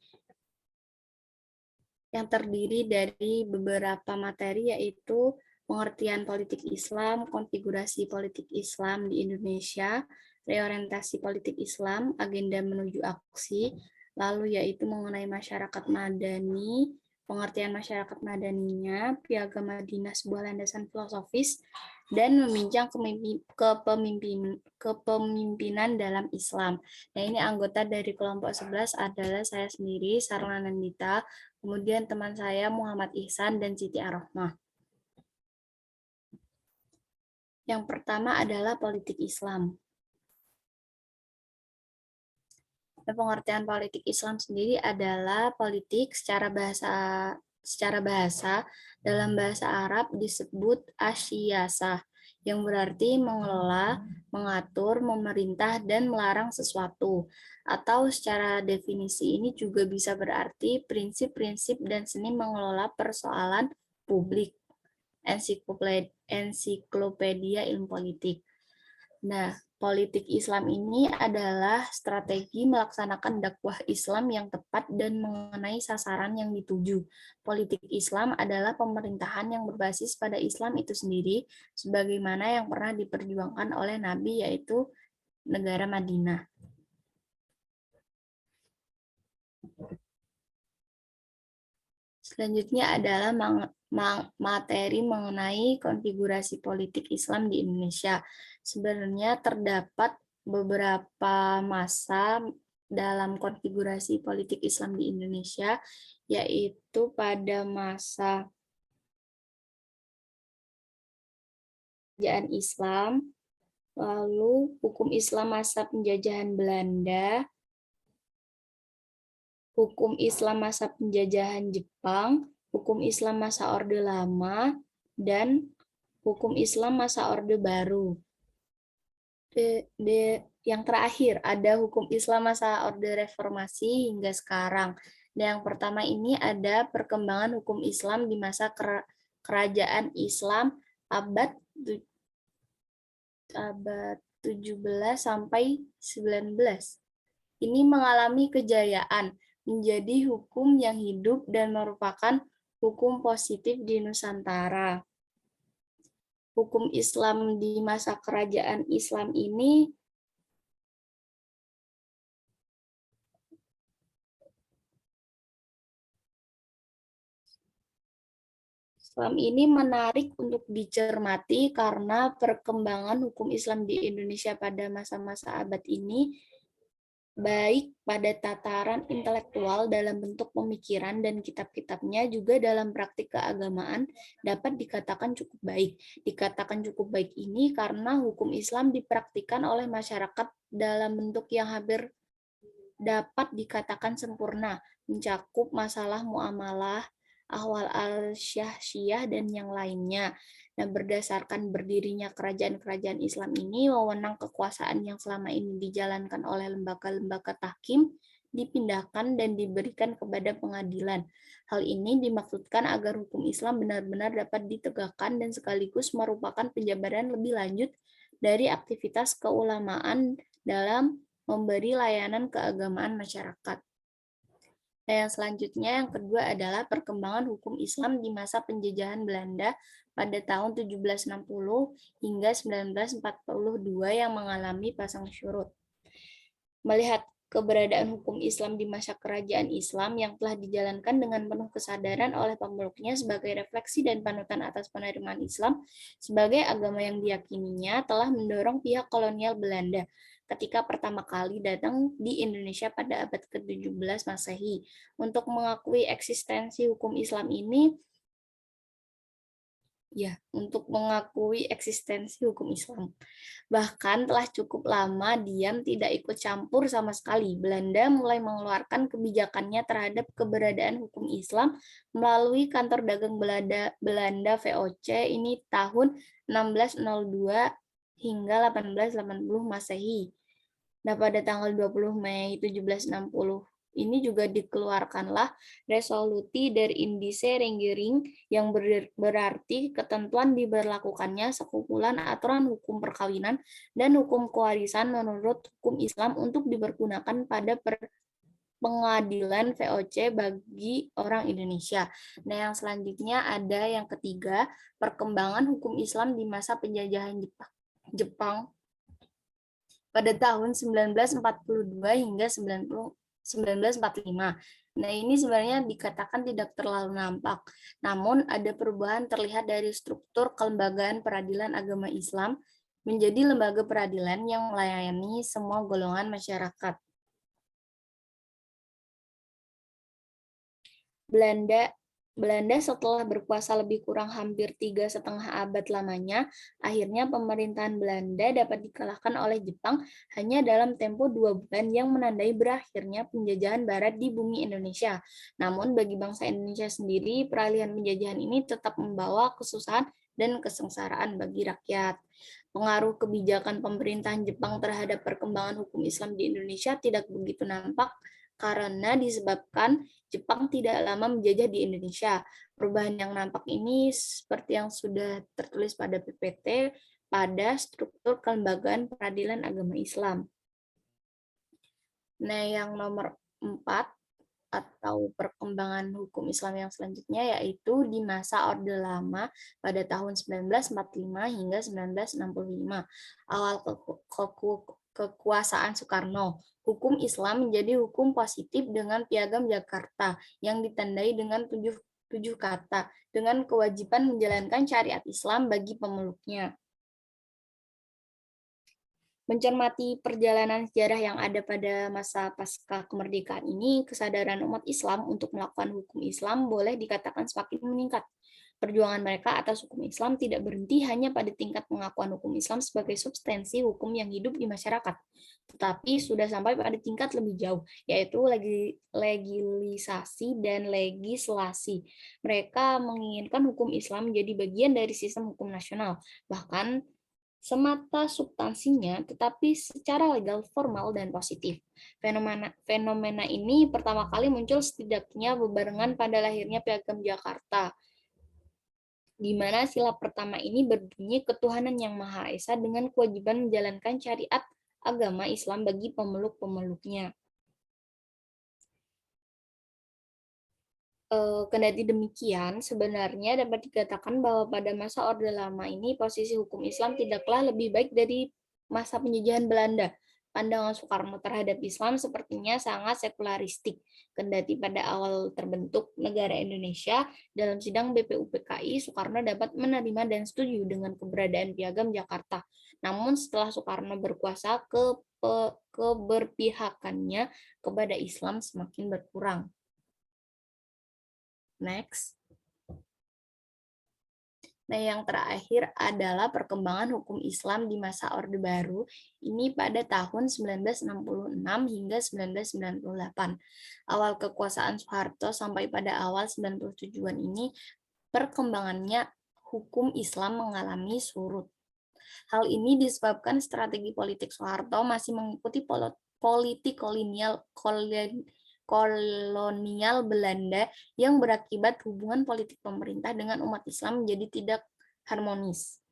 yang terdiri dari beberapa materi yaitu pengertian politik Islam, konfigurasi politik Islam di Indonesia, reorientasi politik Islam, agenda menuju aksi, lalu yaitu mengenai masyarakat madani, pengertian masyarakat madaninya, Piagam Madinah sebuah landasan filosofis, dan membincang kepemimpinan dalam Islam. Nah, ini anggota dari kelompok 11 adalah saya sendiri, Sarla Nandita, kemudian teman saya Muhammad Ihsan dan Siti Arohmah. Yang pertama adalah politik Islam. Pengertian politik Islam sendiri adalah politik secara bahasa dalam bahasa Arab disebut asyiyasah, yang berarti mengelola, mengatur, memerintah, dan melarang sesuatu. Atau secara definisi ini juga bisa berarti prinsip-prinsip dan seni mengelola persoalan publik. Ensiklopedia ilmu politik. Nah, politik Islam ini adalah strategi melaksanakan dakwah Islam yang tepat dan mengenai sasaran yang dituju. Politik Islam adalah pemerintahan yang berbasis pada Islam itu sendiri, sebagaimana yang pernah diperjuangkan oleh Nabi, yaitu negara Madinah. Selanjutnya adalah materi mengenai konfigurasi politik Islam di Indonesia. Sebenarnya terdapat beberapa masa dalam konfigurasi politik Islam di Indonesia, yaitu pada masa kerajaan Islam, lalu hukum Islam masa penjajahan Belanda, hukum Islam masa penjajahan Jepang, hukum Islam masa Orde Lama, dan hukum Islam masa Orde Baru. Yang terakhir ada hukum Islam masa Orde Reformasi hingga sekarang. Dan yang pertama ini ada perkembangan hukum Islam di masa kerajaan Islam abad 17 sampai 19. Ini mengalami kejayaan, menjadi hukum yang hidup dan merupakan hukum positif di Nusantara. Hukum Islam di masa kerajaan Islam ini menarik untuk dicermati karena perkembangan hukum Islam di Indonesia pada masa-masa abad ini baik pada tataran intelektual dalam bentuk pemikiran dan kitab-kitabnya juga dalam praktik keagamaan dapat dikatakan cukup baik. Dikatakan cukup baik ini karena hukum Islam dipraktikkan oleh masyarakat dalam bentuk yang hampir dapat dikatakan sempurna, mencakup masalah muamalah, ahwal al-syahsiyah, dan yang lainnya. Nah, berdasarkan berdirinya kerajaan-kerajaan Islam ini, wewenang kekuasaan yang selama ini dijalankan oleh lembaga-lembaga tahkim dipindahkan dan diberikan kepada pengadilan. Hal ini dimaksudkan agar hukum Islam benar-benar dapat ditegakkan dan sekaligus merupakan penjabaran lebih lanjut dari aktivitas keulamaan dalam memberi layanan keagamaan masyarakat. Nah, yang selanjutnya, yang kedua adalah perkembangan hukum Islam di masa penjajahan Belanda pada tahun 1760 hingga 1942 yang mengalami pasang surut. Melihat keberadaan hukum Islam di masa kerajaan Islam yang telah dijalankan dengan penuh kesadaran oleh pemeluknya sebagai refleksi dan panutan atas penerimaan Islam sebagai agama yang diyakininya telah mendorong pihak kolonial Belanda ketika pertama kali datang di Indonesia pada abad ke-17 Masehi untuk mengakui eksistensi hukum Islam ini. Bahkan telah cukup lama diam tidak ikut campur sama sekali. Belanda mulai mengeluarkan kebijakannya terhadap keberadaan hukum Islam melalui kantor dagang Belanda VOC ini tahun 1602 hingga 1880 Masehi. Nah, pada tanggal 20 Mei 1760 ini juga dikeluarkanlah resolusi dari Indice Regering yang berarti ketentuan diberlakukannya sekumpulan aturan hukum perkawinan dan hukum kewarisan menurut hukum Islam untuk dipergunakan pada pengadilan VOC bagi orang Indonesia. Nah, yang selanjutnya ada yang ketiga, perkembangan hukum Islam di masa penjajahan Jepang pada tahun 1942 hingga 1945. Nah, ini sebenarnya dikatakan tidak terlalu nampak. Namun, ada perubahan terlihat dari struktur kelembagaan peradilan agama Islam menjadi lembaga peradilan yang melayani semua golongan masyarakat. Belanda setelah berkuasa lebih kurang hampir 3,5 abad lamanya, akhirnya pemerintahan Belanda dapat dikalahkan oleh Jepang hanya dalam tempo 2 bulan yang menandai berakhirnya penjajahan Barat di bumi Indonesia. Namun bagi bangsa Indonesia sendiri, peralihan penjajahan ini tetap membawa kesusahan dan kesengsaraan bagi rakyat. Pengaruh kebijakan pemerintahan Jepang terhadap perkembangan hukum Islam di Indonesia tidak begitu nampak karena disebabkan Jepang tidak lama menjajah di Indonesia. Perubahan yang nampak ini seperti yang sudah tertulis pada PPT pada struktur kelembagaan peradilan agama Islam. Nah, yang nomor 4 atau perkembangan hukum Islam yang selanjutnya yaitu di masa Orde Lama pada tahun 1945 hingga 1965. Awal kekuasaan Soekarno. Hukum Islam menjadi hukum positif dengan Piagam Jakarta yang ditandai dengan 7 kata dengan kewajiban menjalankan syariat Islam bagi pemeluknya. Mencermati perjalanan sejarah yang ada pada masa pasca kemerdekaan ini, kesadaran umat Islam untuk melakukan hukum Islam boleh dikatakan semakin meningkat. Perjuangan mereka atas hukum Islam tidak berhenti hanya pada tingkat pengakuan hukum Islam sebagai substansi hukum yang hidup di masyarakat, tetapi sudah sampai pada tingkat lebih jauh, yaitu legilisasi dan legislasi. Mereka menginginkan hukum Islam menjadi bagian dari sistem hukum nasional, bahkan semata substansinya, tetapi secara legal, formal, dan positif. Fenomena ini pertama kali muncul setidaknya bebarengan pada lahirnya Piagam Jakarta, di mana sila pertama ini berbunyi ketuhanan yang Maha Esa dengan kewajiban menjalankan syariat agama Islam bagi pemeluk-pemeluknya. Kendati demikian, sebenarnya dapat dikatakan bahwa pada masa Orde Lama ini posisi hukum Islam tidaklah lebih baik dari masa penjajahan Belanda. Pandangan Soekarno terhadap Islam sepertinya sangat sekularistik. Kendati pada awal terbentuk negara Indonesia, dalam sidang BPUPKI, Soekarno dapat menerima dan setuju dengan keberadaan Piagam Jakarta. Namun setelah Soekarno berkuasa, keberpihakannya kepada Islam semakin berkurang. Next. Nah, yang terakhir adalah perkembangan hukum Islam di masa Orde Baru, ini pada tahun 1966 hingga 1998. Awal kekuasaan Soeharto sampai pada awal 97-an ini, perkembangannya hukum Islam mengalami surut. Hal ini disebabkan strategi politik Soeharto masih mengikuti politik kolonial Belanda yang berakibat hubungan politik pemerintah dengan umat Islam menjadi tidak harmonis.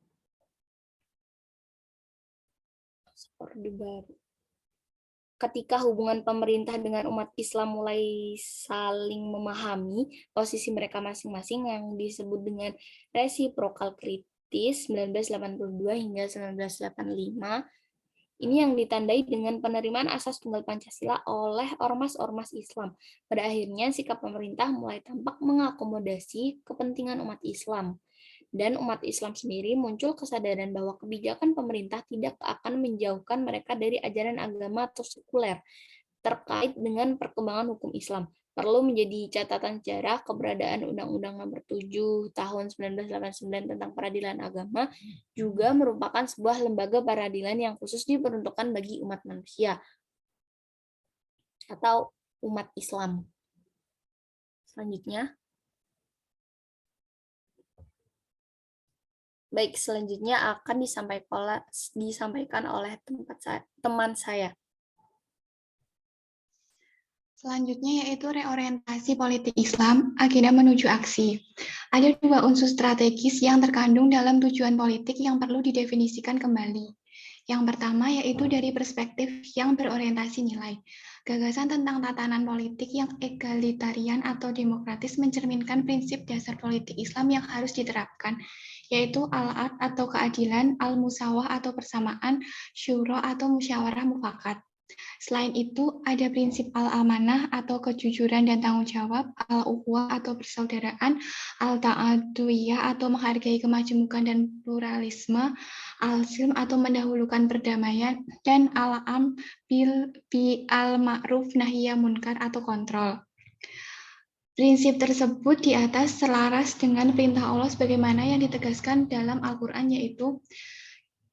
Ketika hubungan pemerintah dengan umat Islam mulai saling memahami posisi mereka masing-masing yang disebut dengan reciprocal kritis 1982 hingga 1985, ini yang ditandai dengan penerimaan asas tunggal Pancasila oleh ormas-ormas Islam. Pada akhirnya, sikap pemerintah mulai tampak mengakomodasi kepentingan umat Islam. Dan umat Islam sendiri muncul kesadaran bahwa kebijakan pemerintah tidak akan menjauhkan mereka dari ajaran agama atau sekuler terkait dengan perkembangan hukum Islam. Perlu menjadi catatan sejarah keberadaan Undang-Undang Nomor 7 Tahun 1989 tentang Peradilan Agama juga merupakan sebuah lembaga peradilan yang khusus diperuntukkan bagi umat manusia atau umat Islam. Selanjutnya. Baik, selanjutnya akan disampaikan oleh teman saya. Selanjutnya yaitu reorientasi politik Islam, agenda menuju aksi. Ada dua unsur strategis yang terkandung dalam tujuan politik yang perlu didefinisikan kembali. Yang pertama yaitu dari perspektif yang berorientasi nilai. Gagasan tentang tatanan politik yang egalitarian atau demokratis mencerminkan prinsip dasar politik Islam yang harus diterapkan, yaitu al-ad atau keadilan, al-musawah atau persamaan, syura atau musyawarah mufakat. Selain itu, ada prinsip al-amanah atau kejujuran dan tanggung jawab, al-ukhuwah atau persaudaraan, al-ta'aduyah atau menghargai kemajemukan dan pluralisme, al-silm atau mendahulukan perdamaian, dan al-am bil al-ma'ruf nahiyya munkar atau kontrol. Prinsip tersebut di atas selaras dengan perintah Allah sebagaimana yang ditegaskan dalam Al-Quran, yaitu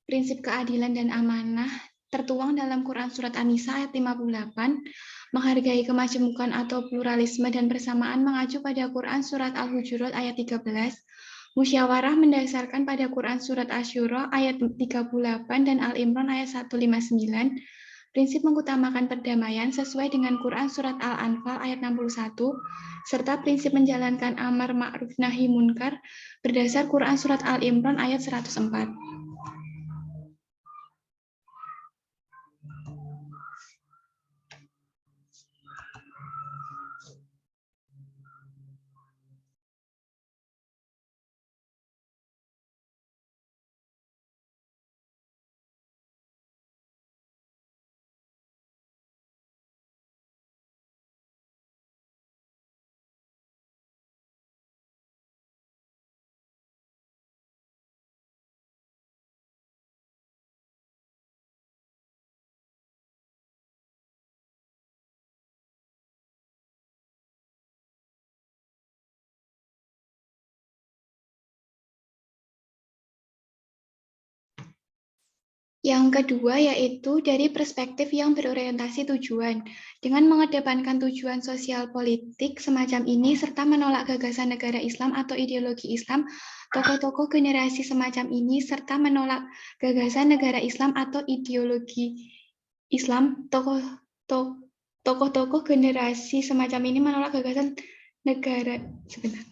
prinsip keadilan dan amanah tertuang dalam Quran Surat An-Nisa ayat 58, menghargai kemajemukan atau pluralisme dan persamaan mengacu pada Quran Surat Al-Hujurat ayat 13, musyawarah mendasarkan pada Quran Surat Asy-Syura ayat 38 dan Al-Imran ayat 159, prinsip mengutamakan perdamaian sesuai dengan Quran Surat Al-Anfal ayat 61, serta prinsip menjalankan amar ma'ruf nahi munkar berdasar Quran Surat Al-Imran ayat 104. Yang kedua yaitu dari perspektif yang berorientasi tujuan. Dengan mengedepankan tujuan sosial politik semacam ini serta menolak gagasan negara Islam atau ideologi Islam, tokoh-tokoh generasi semacam ini serta menolak gagasan negara Islam atau ideologi Islam, tokoh-tokoh generasi semacam ini menolak gagasan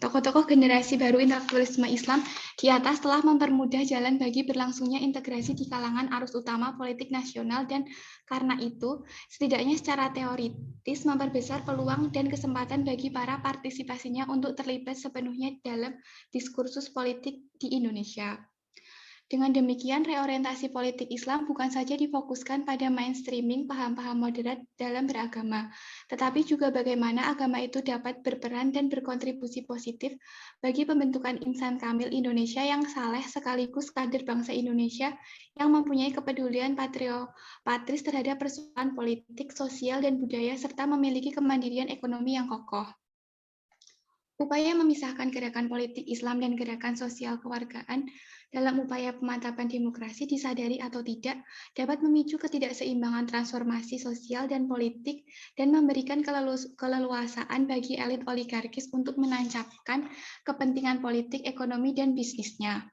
tokoh-tokoh generasi baru intelektualisme Islam di atas telah mempermudah jalan bagi berlangsungnya integrasi di kalangan arus utama politik nasional dan karena itu setidaknya secara teoritis memperbesar peluang dan kesempatan bagi para partisipasinya untuk terlibat sepenuhnya dalam diskursus politik di Indonesia. Dengan demikian, reorientasi politik Islam bukan saja difokuskan pada mainstreaming paham-paham moderat dalam beragama, tetapi juga bagaimana agama itu dapat berperan dan berkontribusi positif bagi pembentukan insan kamil Indonesia yang saleh sekaligus kader bangsa Indonesia yang mempunyai kepedulian patris terhadap persoalan politik, sosial, dan budaya, serta memiliki kemandirian ekonomi yang kokoh. Upaya memisahkan gerakan politik Islam dan gerakan sosial kewargaan dalam upaya pemantapan demokrasi disadari atau tidak dapat memicu ketidakseimbangan transformasi sosial dan politik dan memberikan keleluasaan bagi elit oligarkis untuk menancapkan kepentingan politik, ekonomi, dan bisnisnya.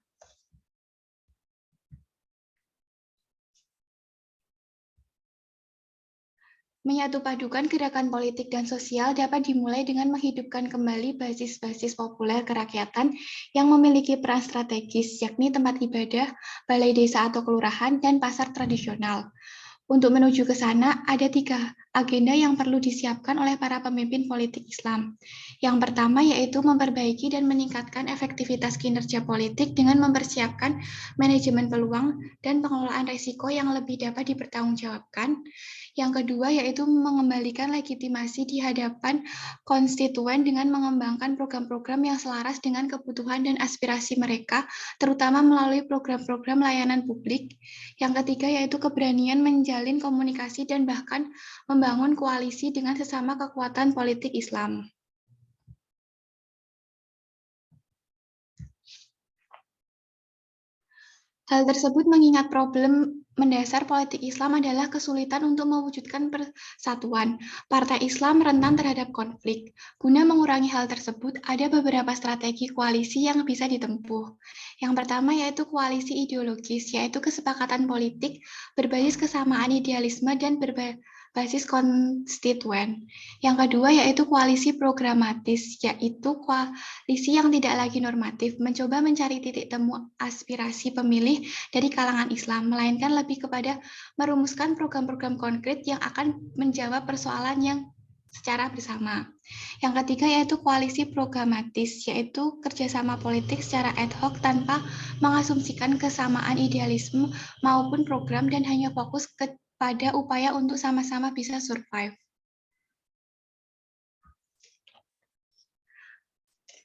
Menyatu padukan gerakan politik dan sosial dapat dimulai dengan menghidupkan kembali basis-basis populer kerakyatan yang memiliki peran strategis, yakni tempat ibadah, balai desa atau kelurahan, dan pasar tradisional. Untuk menuju ke sana, ada 3 agenda yang perlu disiapkan oleh para pemimpin politik Islam. Yang pertama yaitu memperbaiki dan meningkatkan efektivitas kinerja politik dengan mempersiapkan manajemen peluang dan pengelolaan risiko yang lebih dapat dipertanggungjawabkan. Yang kedua yaitu mengembalikan legitimasi di hadapan konstituen dengan mengembangkan program-program yang selaras dengan kebutuhan dan aspirasi mereka, terutama melalui program-program layanan publik. Yang ketiga yaitu keberanian menjalin komunikasi dan bahkan membangun koalisi dengan sesama kekuatan politik Islam. Hal tersebut mengingat problem mendasar politik Islam adalah kesulitan untuk mewujudkan persatuan. Partai Islam rentan terhadap konflik. Guna mengurangi hal tersebut, ada beberapa strategi koalisi yang bisa ditempuh. Yang pertama yaitu koalisi ideologis, yaitu kesepakatan politik berbasis kesamaan idealisme dan berbasis konstituen. Yang kedua yaitu koalisi programatis, yaitu koalisi yang tidak lagi normatif, mencoba mencari titik temu aspirasi pemilih dari kalangan Islam, melainkan lebih kepada merumuskan program-program konkret yang akan menjawab persoalan yang secara bersama. Yang ketiga yaitu koalisi programatis, yaitu kerjasama politik secara ad hoc tanpa mengasumsikan kesamaan idealisme maupun program dan hanya fokus pada upaya untuk sama-sama bisa survive.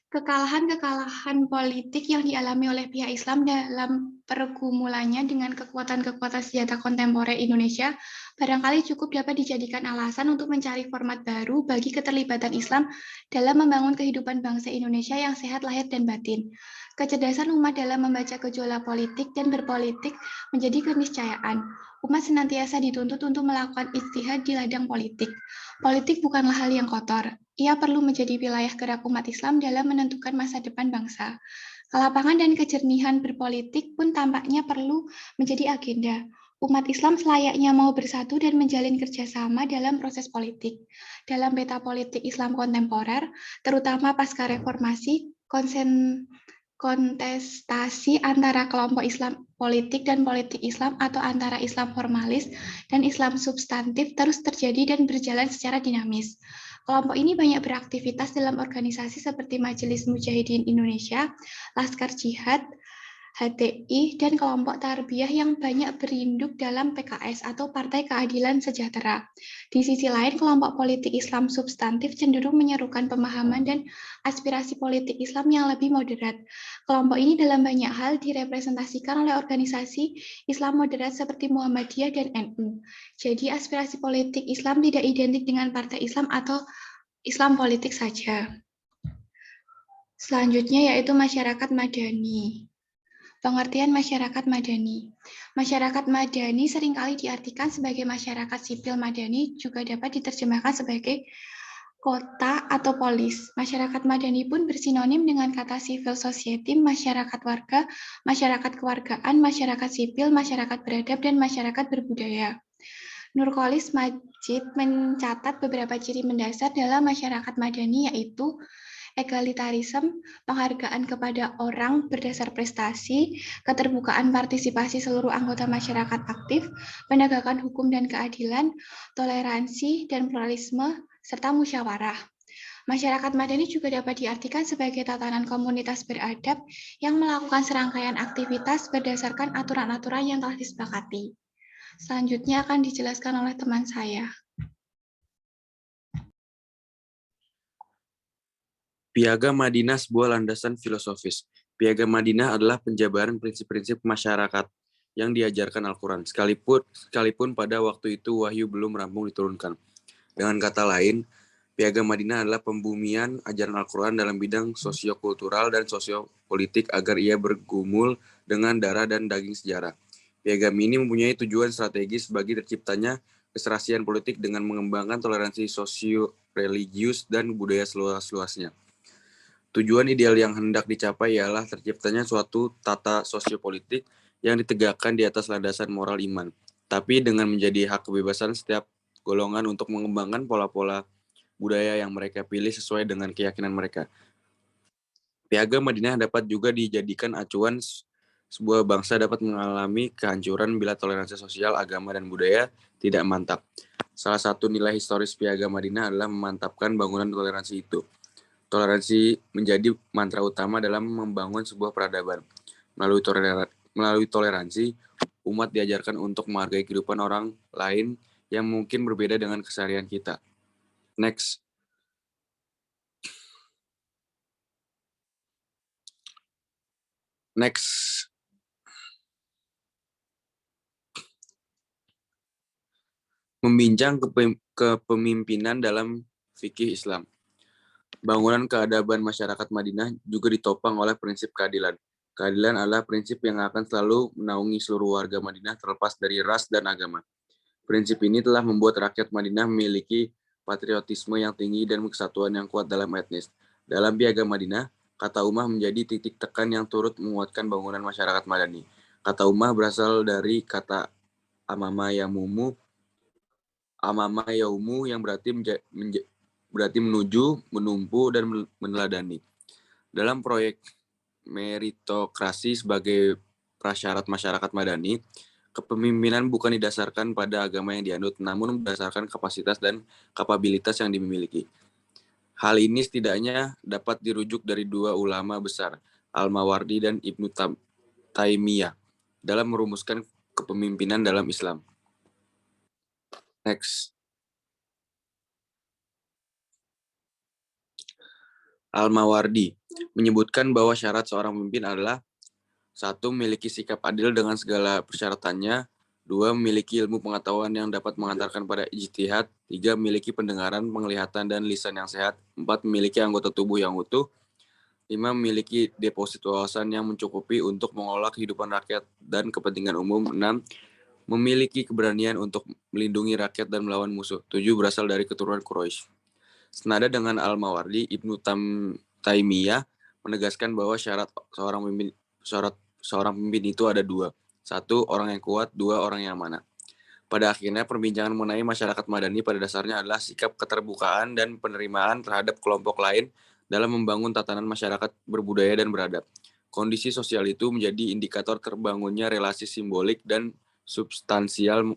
Kekalahan-kekalahan politik yang dialami oleh pihak Islam dalam pergumulannya dengan kekuatan-kekuatan senjata kontemporer Indonesia barangkali cukup dapat dijadikan alasan untuk mencari format baru bagi keterlibatan Islam dalam membangun kehidupan bangsa Indonesia yang sehat lahir dan batin. Kecerdasan umat dalam membaca gejolak politik dan berpolitik menjadi keniscayaan. Umat senantiasa dituntut untuk melakukan ijtihad di ladang politik. Politik bukanlah hal yang kotor. Ia perlu menjadi wilayah gerak umat Islam dalam menentukan masa depan bangsa. Kelapangan dan kejernihan berpolitik pun tampaknya perlu menjadi agenda. Umat Islam selayaknya mau bersatu dan menjalin kerjasama dalam proses politik. Dalam peta politik Islam kontemporer, terutama pasca reformasi, kontestasi antara kelompok Islam politik dan politik Islam atau antara Islam formalis dan Islam substantif terus terjadi dan berjalan secara dinamis. Kelompok ini banyak beraktivitas dalam organisasi seperti Majelis Mujahidin Indonesia, Laskar Jihad, HTI, dan kelompok Tarbiyah yang banyak berinduk dalam PKS atau Partai Keadilan Sejahtera. Di sisi lain, kelompok politik Islam substantif cenderung menyerukan pemahaman dan aspirasi politik Islam yang lebih moderat. Kelompok ini dalam banyak hal direpresentasikan oleh organisasi Islam moderat seperti Muhammadiyah dan NU. Jadi aspirasi politik Islam tidak identik dengan partai Islam atau Islam politik saja. Selanjutnya yaitu masyarakat madani. Pengertian masyarakat madani. Masyarakat madani seringkali diartikan sebagai masyarakat sipil madani, juga dapat diterjemahkan sebagai kota atau polis. Masyarakat madani pun bersinonim dengan kata civil society, masyarakat warga, masyarakat kewargaan, masyarakat sipil, masyarakat beradab, dan masyarakat berbudaya. Nurcholish Madjid mencatat beberapa ciri mendasar dalam masyarakat madani, yaitu egalitarisme, penghargaan kepada orang berdasar prestasi, keterbukaan partisipasi seluruh anggota masyarakat aktif, penegakan hukum dan keadilan, toleransi dan pluralisme, serta musyawarah. Masyarakat madani juga dapat diartikan sebagai tatanan komunitas beradab yang melakukan serangkaian aktivitas berdasarkan aturan-aturan yang telah disepakati. Selanjutnya akan dijelaskan oleh teman saya. Piagam Madinah sebuah landasan filosofis. Piagam Madinah adalah penjabaran prinsip-prinsip masyarakat yang diajarkan Al-Quran, sekalipun pada waktu itu wahyu belum rampung diturunkan. Dengan kata lain, Piagam Madinah adalah pembumian ajaran Al-Quran dalam bidang sosiokultural dan sosiopolitik agar ia bergumul dengan darah dan daging sejarah. Piagam ini mempunyai tujuan strategis bagi terciptanya keserasian politik dengan mengembangkan toleransi sosio-religius dan budaya seluas-luasnya. Tujuan ideal yang hendak dicapai ialah terciptanya suatu tata sosiopolitik yang ditegakkan di atas landasan moral iman, tapi dengan menjadi hak kebebasan setiap golongan untuk mengembangkan pola-pola budaya yang mereka pilih sesuai dengan keyakinan mereka. Piagam Madinah dapat juga dijadikan acuan sebuah bangsa dapat mengalami kehancuran bila toleransi sosial, agama, dan budaya tidak mantap. Salah satu nilai historis Piagam Madinah adalah memantapkan bangunan toleransi itu. Toleransi menjadi mantra utama dalam membangun sebuah peradaban. Melalui toleransi, umat diajarkan untuk menghargai kehidupan orang lain yang mungkin berbeda dengan keseharian kita. Next. Membincang kepemimpinan dalam fikih Islam. Bangunan keadaban masyarakat Madinah juga ditopang oleh prinsip keadilan. Keadilan adalah prinsip yang akan selalu menaungi seluruh warga Madinah terlepas dari ras dan agama. Prinsip ini telah membuat rakyat Madinah memiliki patriotisme yang tinggi dan kesatuan yang kuat dalam etnis. Dalam Piagam Madinah, kata ummah menjadi titik tekan yang turut menguatkan bangunan masyarakat Madani. Kata ummah berasal dari kata amama yaumu yang berarti menuju, menumpu, dan meneladani. Dalam proyek meritokrasi sebagai prasyarat masyarakat Madani, kepemimpinan bukan didasarkan pada agama yang dianut, namun berdasarkan kapasitas dan kapabilitas yang dimiliki. Hal ini setidaknya dapat dirujuk dari dua ulama besar, Al-Mawardi dan Ibnu Taimiyah, dalam merumuskan kepemimpinan dalam Islam. Next. Al-Mawardi menyebutkan bahwa syarat seorang pemimpin adalah 1. Memiliki sikap adil dengan segala persyaratannya. 2. Memiliki ilmu pengetahuan yang dapat mengantarkan pada ijtihad. 3. Memiliki pendengaran, penglihatan, dan lisan yang sehat. 4. Memiliki anggota tubuh yang utuh. 5. Memiliki deposit wawasan yang mencukupi untuk mengolah kehidupan rakyat dan kepentingan umum. 6. Memiliki keberanian untuk melindungi rakyat dan melawan musuh. 7. Berasal dari keturunan Quraisy. Senada dengan Al-Mawardi, Ibnu Taimiyah menegaskan bahwa syarat seorang pemimpin itu ada 2. 1. Orang yang kuat. 2. Orang yang amanah. Pada akhirnya, perbincangan mengenai masyarakat Madani pada dasarnya adalah sikap keterbukaan dan penerimaan terhadap kelompok lain dalam membangun tatanan masyarakat berbudaya dan beradab. Kondisi sosial itu menjadi indikator terbangunnya relasi simbolik dan substansial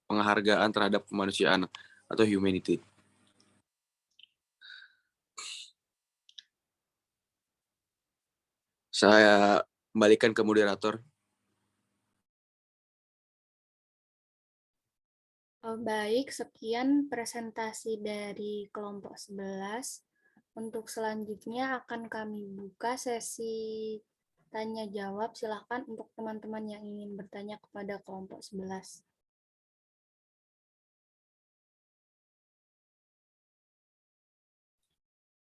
penghargaan terhadap kemanusiaan atau humanity. Saya kembalikan ke moderator. Baik, sekian presentasi dari kelompok 11. Untuk selanjutnya akan kami buka sesi tanya jawab. Silakan untuk teman-teman yang ingin bertanya kepada kelompok 11.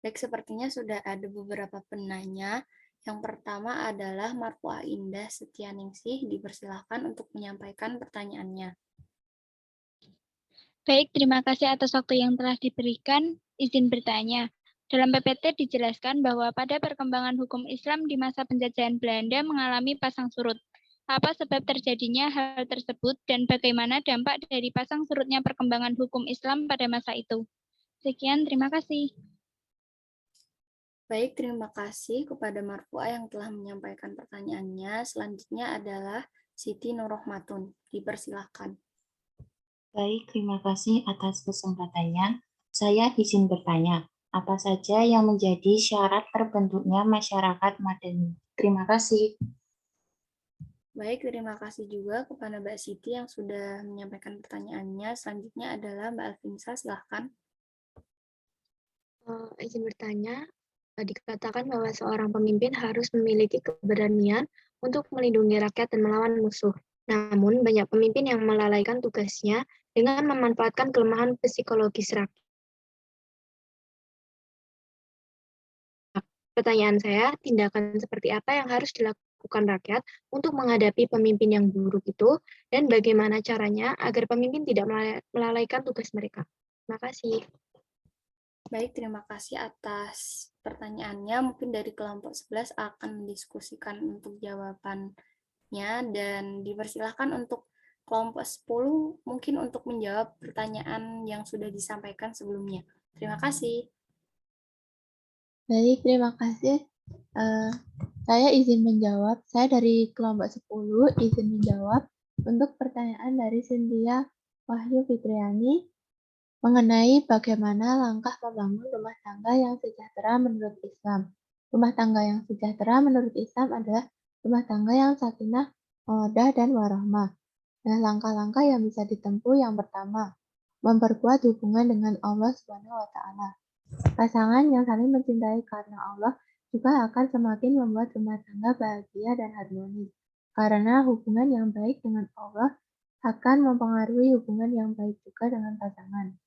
Baik, sepertinya sudah ada beberapa penanya. Yang pertama adalah Marfuah Indah Setianingsih, dipersilahkan untuk menyampaikan pertanyaannya. Baik, terima kasih atas waktu yang telah diberikan. Izin bertanya. Dalam PPT dijelaskan bahwa pada perkembangan hukum Islam di masa penjajahan Belanda mengalami pasang surut. Apa sebab terjadinya hal tersebut dan bagaimana dampak dari pasang surutnya perkembangan hukum Islam pada masa itu? Sekian, terima kasih. Baik, terima kasih kepada Marfuah yang telah menyampaikan pertanyaannya. Selanjutnya adalah Siti Nurrohmatun. Dipersilahkan. Baik, terima kasih atas kesempatannya. Saya izin bertanya, apa saja yang menjadi syarat terbentuknya masyarakat madani? Terima kasih. Baik, terima kasih juga kepada Mbak Siti yang sudah menyampaikan pertanyaannya. Selanjutnya adalah Mbak Alfinsa, silahkan. Izin bertanya, dikatakan bahwa seorang pemimpin harus memiliki keberanian untuk melindungi rakyat dan melawan musuh. Namun, banyak pemimpin yang melalaikan tugasnya dengan memanfaatkan kelemahan psikologis rakyat. Pertanyaan saya, tindakan seperti apa yang harus dilakukan rakyat untuk menghadapi pemimpin yang buruk itu, dan bagaimana caranya agar pemimpin tidak melalaikan tugas mereka? Terima kasih. Baik, terima kasih atas pertanyaannya. Mungkin dari kelompok 11 akan mendiskusikan untuk jawabannya, dan dipersilahkan untuk kelompok 10 mungkin untuk menjawab pertanyaan yang sudah disampaikan sebelumnya. Terima kasih. Baik, terima kasih. Saya izin menjawab. Saya dari kelompok 10 izin menjawab untuk pertanyaan dari Cynthia Wahyu Fitriani mengenai bagaimana langkah membangun rumah tangga yang sejahtera menurut Islam. Rumah tangga yang sejahtera menurut Islam adalah rumah tangga yang sakinah, mawaddah, dan warahmah. Nah, langkah-langkah yang bisa ditempuh yang pertama, memperkuat hubungan dengan Allah Subhanahu wa Ta'ala. Pasangan yang saling mencintai karena Allah juga akan semakin membuat rumah tangga bahagia dan harmonis. Karena hubungan yang baik dengan Allah akan mempengaruhi hubungan yang baik juga dengan pasangan.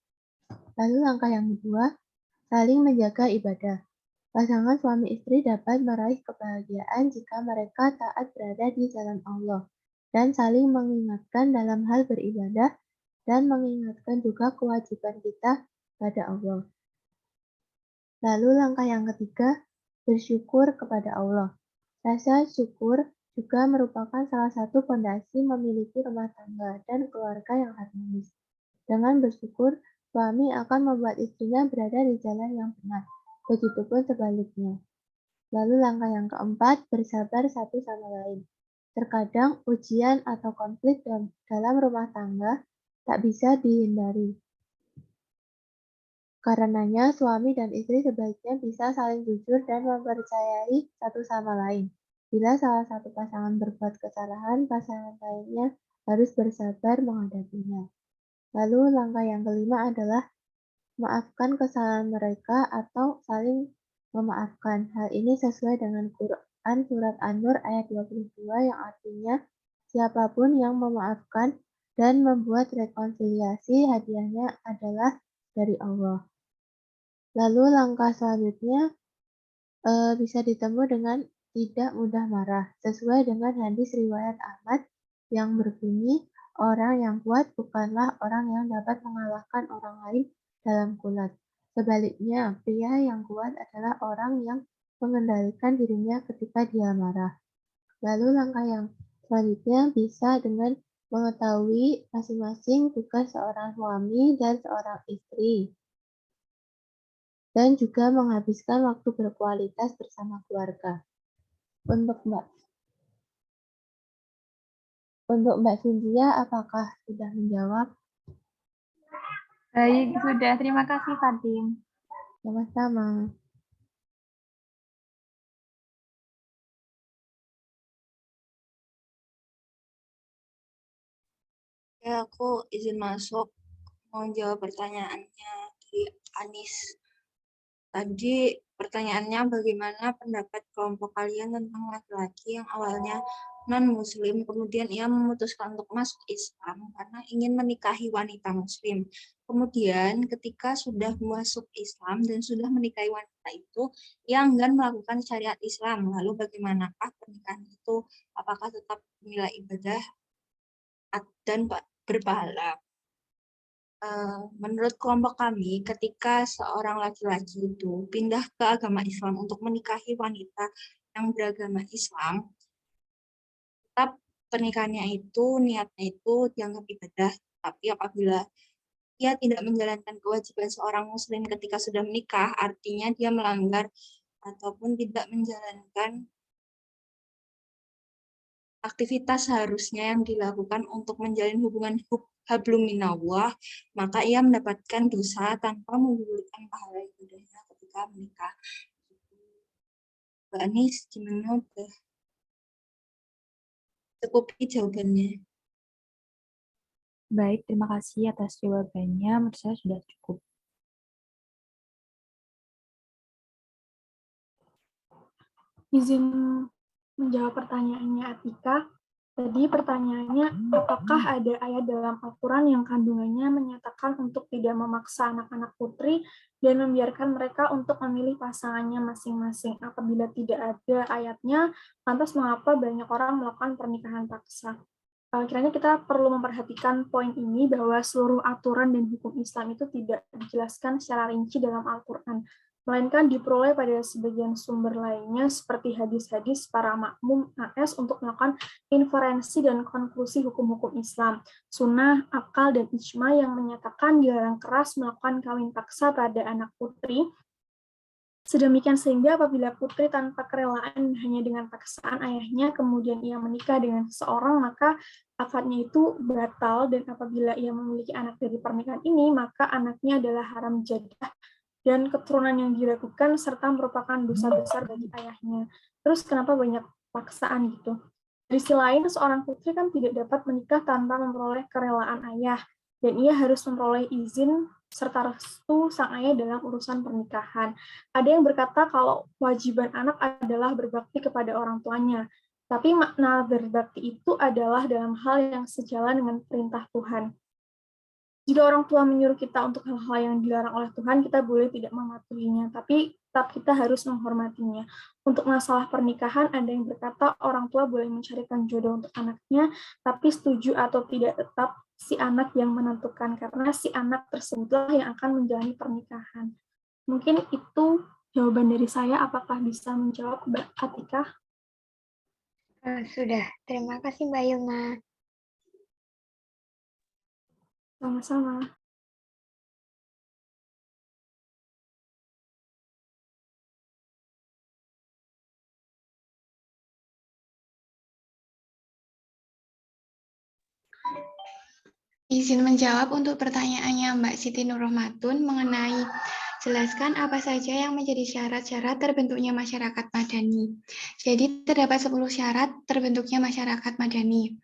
Lalu langkah yang kedua, saling menjaga ibadah. Pasangan suami istri dapat meraih kebahagiaan jika mereka taat berada di jalan Allah dan saling mengingatkan dalam hal beribadah dan mengingatkan juga kewajiban kita pada Allah. Lalu langkah yang ketiga, bersyukur kepada Allah. Rasa syukur juga merupakan salah satu fondasi memiliki rumah tangga dan keluarga yang harmonis. Dengan bersyukur, suami akan membuat istrinya berada di jalan yang benar. Begitupun sebaliknya. Lalu langkah yang keempat, bersabar satu sama lain. Terkadang ujian atau konflik dalam rumah tangga tak bisa dihindari. Karenanya, suami dan istri sebaiknya bisa saling jujur dan mempercayai satu sama lain. Bila salah satu pasangan berbuat kesalahan, pasangan lainnya harus bersabar menghadapinya. Lalu langkah yang kelima adalah maafkan kesalahan mereka atau saling memaafkan. Hal ini sesuai dengan Quran Surat An-Nur ayat 22 yang artinya, siapapun yang memaafkan dan membuat rekonsiliasi, hadiahnya adalah dari Allah. Lalu langkah selanjutnya bisa ditempuh dengan tidak mudah marah, sesuai dengan hadis riwayat Ahmad yang berbunyi, orang yang kuat bukanlah orang yang dapat mengalahkan orang lain dalam kulat. Sebaliknya, pria yang kuat adalah orang yang mengendalikan dirinya ketika dia marah. Lalu langkah yang selanjutnya bisa dengan mengetahui masing-masing tugas seorang suami dan seorang istri, dan juga menghabiskan waktu berkualitas bersama keluarga. Untuk Mbak Cynthia, apakah sudah menjawab? Baik, sudah. Terima kasih, Fatim. Sama-sama. Ya, aku izin masuk mau jawab pertanyaannya dari Anis. Tadi pertanyaannya bagaimana pendapat kelompok kalian tentang laki-laki yang awalnya non-muslim, kemudian ia memutuskan untuk masuk Islam karena ingin menikahi wanita muslim. Kemudian ketika sudah masuk Islam dan sudah menikahi wanita itu, ia enggan melakukan syariat Islam. Lalu bagaimanakah pernikahan itu? Apakah tetap nilai ibadah dan berpahala? Menurut kelompok kami, ketika seorang laki-laki itu pindah ke agama Islam untuk menikahi wanita yang beragama Islam, tetap pernikahannya itu, niatnya itu dianggap ibadah. Tapi apabila ia tidak menjalankan kewajiban seorang muslim ketika sudah menikah, artinya dia melanggar ataupun tidak menjalankan aktivitas seharusnya yang dilakukan untuk menjalin hubungan hablum minallah, maka ia mendapatkan dosa tanpa menggugurkan pahala ibadahnya ketika menikah. Mbak Anis, gimana? Udah cukupi jawabannya. Baik, terima kasih atas jawabannya. Menurut saya sudah cukup. Izin menjawab pertanyaannya Atika. Tadi pertanyaannya, apakah ada ayat dalam Al-Quran yang kandungannya menyatakan untuk tidak memaksa anak-anak putri dan membiarkan mereka untuk memilih pasangannya masing-masing? Apabila tidak ada ayatnya, lantas mengapa banyak orang melakukan pernikahan paksa? Kiranya kita perlu memperhatikan poin ini bahwa seluruh aturan dan hukum Islam itu tidak dijelaskan secara rinci dalam Al-Quran, melainkan diperoleh pada sebagian sumber lainnya seperti hadis-hadis para makmum AS untuk melakukan inferensi dan konklusi hukum-hukum Islam, sunnah, akal, dan ijma yang menyatakan dilarang keras melakukan kawin paksa pada anak putri, sedemikian sehingga apabila putri tanpa kerelaan hanya dengan paksaan ayahnya kemudian ia menikah dengan seseorang, maka akadnya itu batal, dan apabila ia memiliki anak dari pernikahan ini, maka anaknya adalah haram jadah dan keturunan yang diragukan serta merupakan dosa besar bagi ayahnya. Terus kenapa banyak paksaan gitu? Di sisi lain, seorang putri kan tidak dapat menikah tanpa memperoleh kerelaan ayah, dan ia harus memperoleh izin serta restu sang ayah dalam urusan pernikahan. Ada yang berkata kalau kewajiban anak adalah berbakti kepada orang tuanya, tapi makna berbakti itu adalah dalam hal yang sejalan dengan perintah Tuhan. Jika orang tua menyuruh kita untuk hal-hal yang dilarang oleh Tuhan, kita boleh tidak mematuhinya, tapi tetap kita harus menghormatinya. Untuk masalah pernikahan, ada yang berkata orang tua boleh mencarikan jodoh untuk anaknya, tapi setuju atau tidak tetap si anak yang menentukan, karena si anak tersebutlah yang akan menjalani pernikahan. Mungkin itu jawaban dari saya. Apakah bisa menjawab Mbak Atika? Sudah, terima kasih Mbak Ilma. Sama-sama. Izin menjawab untuk pertanyaannya Mbak Siti Nurrohmatun mengenai jelaskan apa saja yang menjadi syarat-syarat terbentuknya masyarakat madani. Jadi terdapat 10 syarat terbentuknya masyarakat madani.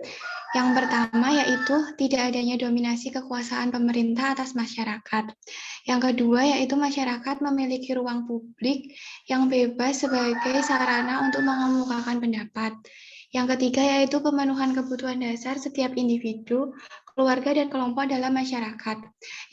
Yang pertama yaitu tidak adanya dominasi kekuasaan pemerintah atas masyarakat. Yang kedua yaitu masyarakat memiliki ruang publik yang bebas sebagai sarana untuk mengemukakan pendapat. Yang ketiga yaitu pemenuhan kebutuhan dasar setiap individu, keluarga, dan kelompok dalam masyarakat.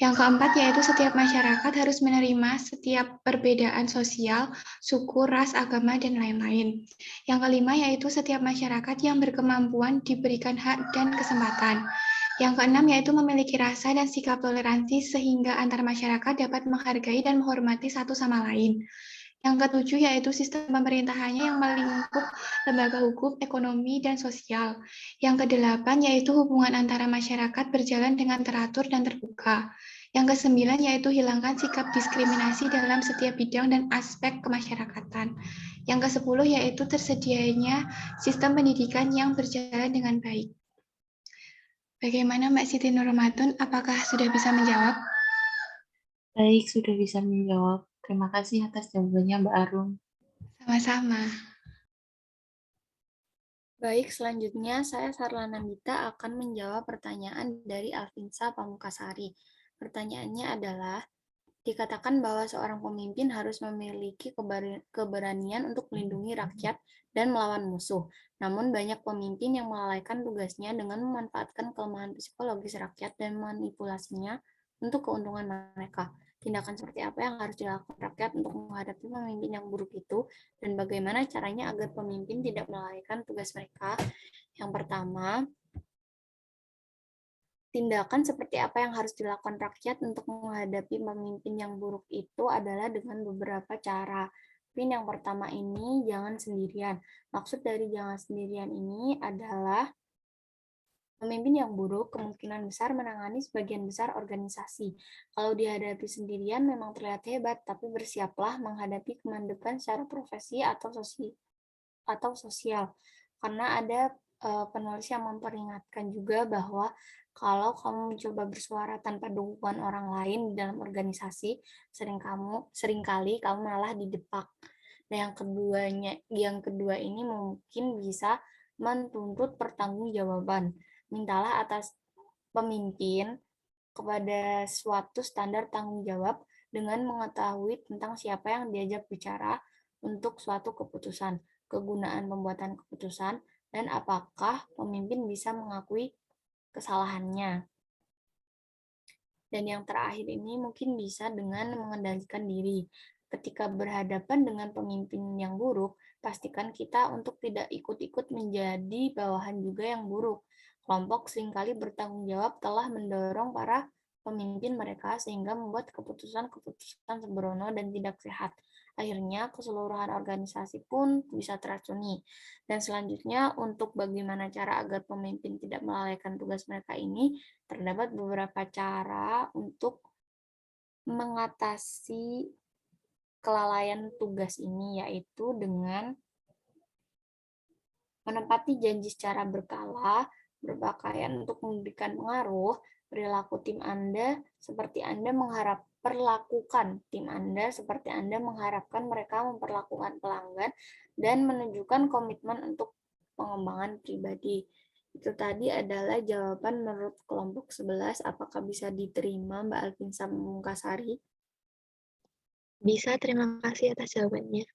Yang keempat yaitu setiap masyarakat harus menerima setiap perbedaan sosial, suku, ras, agama, dan lain-lain. Yang kelima yaitu setiap masyarakat yang berkemampuan diberikan hak dan kesempatan. Yang keenam yaitu memiliki rasa dan sikap toleransi sehingga antar masyarakat dapat menghargai dan menghormati satu sama lain. Yang ketujuh yaitu sistem pemerintahannya yang melingkup lembaga hukum, ekonomi, dan sosial. Yang kedelapan yaitu hubungan antara masyarakat berjalan dengan teratur dan terbuka. Yang kesembilan yaitu hilangkan sikap diskriminasi dalam setiap bidang dan aspek kemasyarakatan. Yang kesepuluh yaitu tersedianya sistem pendidikan yang berjalan dengan baik. Bagaimana Mbak Siti Nurrohmatun, apakah sudah bisa menjawab? Baik, sudah bisa menjawab. Terima kasih atas jawabannya, Mbak Arum. Sama-sama. Baik, selanjutnya saya Sarlana Mita akan menjawab pertanyaan dari Alvinsa Pamukasari. Pertanyaannya adalah, Dikatakan bahwa seorang pemimpin harus memiliki keberanian untuk melindungi rakyat dan melawan musuh. Namun banyak pemimpin yang melalaikan tugasnya dengan memanfaatkan kelemahan psikologis rakyat dan manipulasinya untuk keuntungan mereka. Tindakan seperti apa yang harus dilakukan rakyat untuk menghadapi pemimpin yang buruk itu, dan bagaimana caranya agar pemimpin tidak melalaikan tugas mereka? Yang pertama, tindakan seperti apa yang harus dilakukan rakyat untuk menghadapi pemimpin yang buruk itu adalah dengan beberapa cara. Yang pertama ini, jangan sendirian. Maksud dari jangan sendirian ini adalah pemimpin yang buruk kemungkinan besar menangani sebagian besar organisasi. Kalau dihadapi sendirian memang terlihat hebat, tapi bersiaplah menghadapi kemandepan secara profesi atau sosial. Karena ada penulis yang memperingatkan juga bahwa kalau kamu mencoba bersuara tanpa dukungan orang lain di dalam organisasi, seringkali kamu malah didepak. Nah, yang kedua ini mungkin bisa menuntut pertanggungjawaban. Mintalah atas pemimpin kepada suatu standar tanggung jawab dengan mengetahui tentang siapa yang diajak bicara untuk suatu keputusan, kegunaan pembuatan keputusan, dan apakah pemimpin bisa mengakui kesalahannya. Dan yang terakhir ini mungkin bisa dengan mengendalikan diri. Ketika berhadapan dengan pemimpin yang buruk, pastikan kita untuk tidak ikut-ikut menjadi bawahan juga yang buruk. Kelompok seringkali bertanggung jawab telah mendorong para pemimpin mereka sehingga membuat keputusan-keputusan sembrono dan tidak sehat. Akhirnya keseluruhan organisasi pun bisa teracuni. Dan selanjutnya untuk bagaimana cara agar pemimpin tidak melalaikan tugas mereka ini, terdapat beberapa cara untuk mengatasi kelalaian tugas ini, yaitu dengan menepati janji secara berkala, berpakaian untuk memberikan pengaruh, perlakukan tim Anda seperti Anda mengharapkan mereka memperlakukan pelanggan, dan menunjukkan komitmen untuk pengembangan pribadi. Itu tadi adalah jawaban menurut kelompok 11. Apakah bisa diterima, Mbak Alvinsa Mungkasari? Bisa, terima kasih atas jawabannya.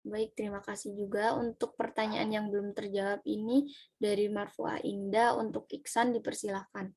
Baik, terima kasih juga. Untuk pertanyaan yang belum terjawab ini dari Marfuah Indah, untuk Iksan dipersilahkan.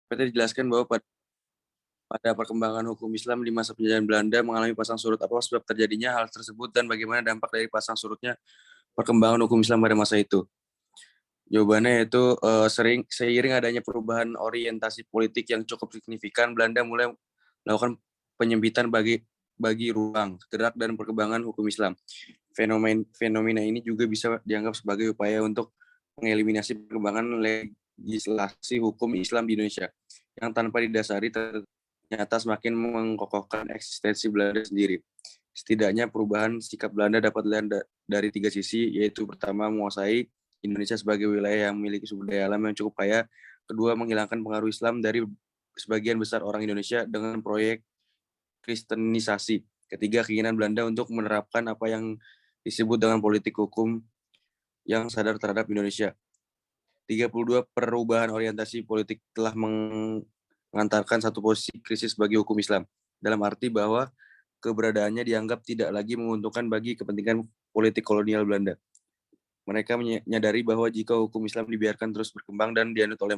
Seperti dijelaskan bahwa pada perkembangan hukum Islam di masa penjajahan Belanda mengalami pasang surut. Apa sebab terjadinya hal tersebut dan bagaimana dampak dari pasang surutnya perkembangan hukum Islam pada masa itu? Jawabannya yaitu seiring adanya perubahan orientasi politik yang cukup signifikan, Belanda mulai melakukan penyempitan bagi ruang gerak dan perkembangan hukum Islam. Fenomena ini juga bisa dianggap sebagai upaya untuk mengeliminasi perkembangan legislasi hukum Islam di Indonesia yang tanpa didasari ternyata semakin mengkokohkan eksistensi Belanda sendiri. Setidaknya perubahan sikap Belanda dapat dilihat dari 3 sisi, yaitu pertama menguasai Indonesia sebagai wilayah yang memiliki sumber daya alam yang cukup kaya, kedua menghilangkan pengaruh Islam dari sebagian besar orang Indonesia dengan proyek kristenisasi, ketiga keinginan Belanda untuk menerapkan apa yang disebut dengan politik hukum yang sadar terhadap Indonesia. 32 perubahan orientasi politik telah mengantarkan satu posisi krisis bagi hukum Islam, dalam arti bahwa keberadaannya dianggap tidak lagi menguntungkan bagi kepentingan politik kolonial Belanda. Mereka menyadari bahwa jika hukum Islam dibiarkan terus berkembang dan dianut oleh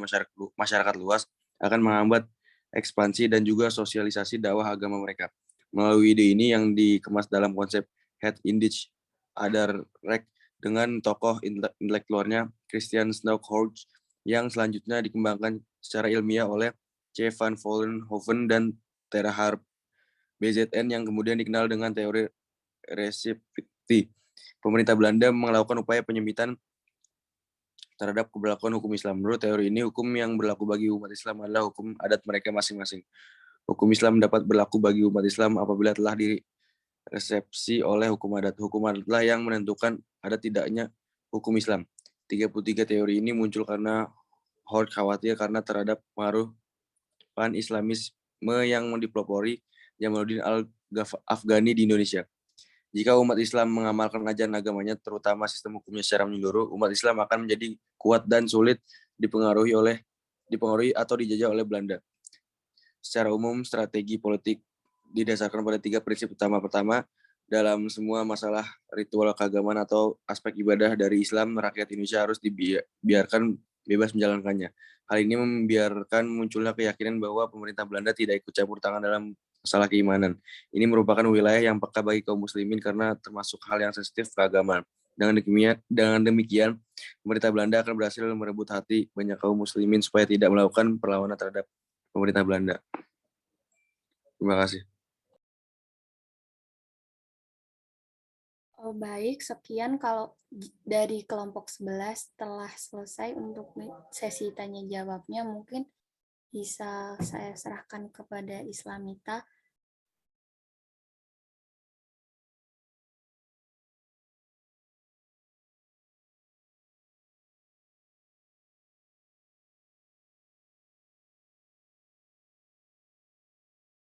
masyarakat luas, akan menghambat ekspansi dan juga sosialisasi dakwah agama mereka. Melalui ide ini yang dikemas dalam konsep Het Indisch Aderrecht dengan tokoh intelektualnya Christian Stockhorst yang selanjutnya dikembangkan secara ilmiah oleh C. van Vollenhoven dan Terahar BZN yang kemudian dikenal dengan teori reseptivity. Pemerintah Belanda melakukan upaya penyempitan terhadap keberlakuan hukum Islam. Menurut teori ini, hukum yang berlaku bagi umat Islam adalah hukum adat mereka masing-masing. Hukum Islam dapat berlaku bagi umat Islam apabila telah diresepsi oleh hukum adat. Hukum adatlah yang menentukan ada tidaknya hukum Islam. 33 teori ini muncul karena Hort khawatir karena terhadap pengaruh pan-Islamisme yang dipelopori Jamaluddin Al-Afghani di Indonesia. Jika umat Islam mengamalkan ajaran agamanya, terutama sistem hukumnya secara menyeluruh, umat Islam akan menjadi kuat dan sulit dipengaruhi atau dijajah oleh Belanda. Secara umum, strategi politik didasarkan pada 3 prinsip utama. Pertama, dalam semua masalah ritual keagamaan atau aspek ibadah dari Islam, rakyat Indonesia harus dibiarkan bebas menjalankannya. Hal ini membiarkan munculnya keyakinan bahwa pemerintah Belanda tidak ikut campur tangan dalam masalah keimanan. Ini merupakan wilayah yang peka bagi kaum muslimin karena termasuk hal yang sensitif keagamaan. Dengan demikian, pemerintah Belanda akan berhasil merebut hati banyak kaum muslimin supaya tidak melakukan perlawanan terhadap pemerintah Belanda. Terima kasih. Oh, baik, sekian kalau dari kelompok 11 telah selesai untuk sesi tanya jawabnya, mungkin bisa saya serahkan kepada Islamita.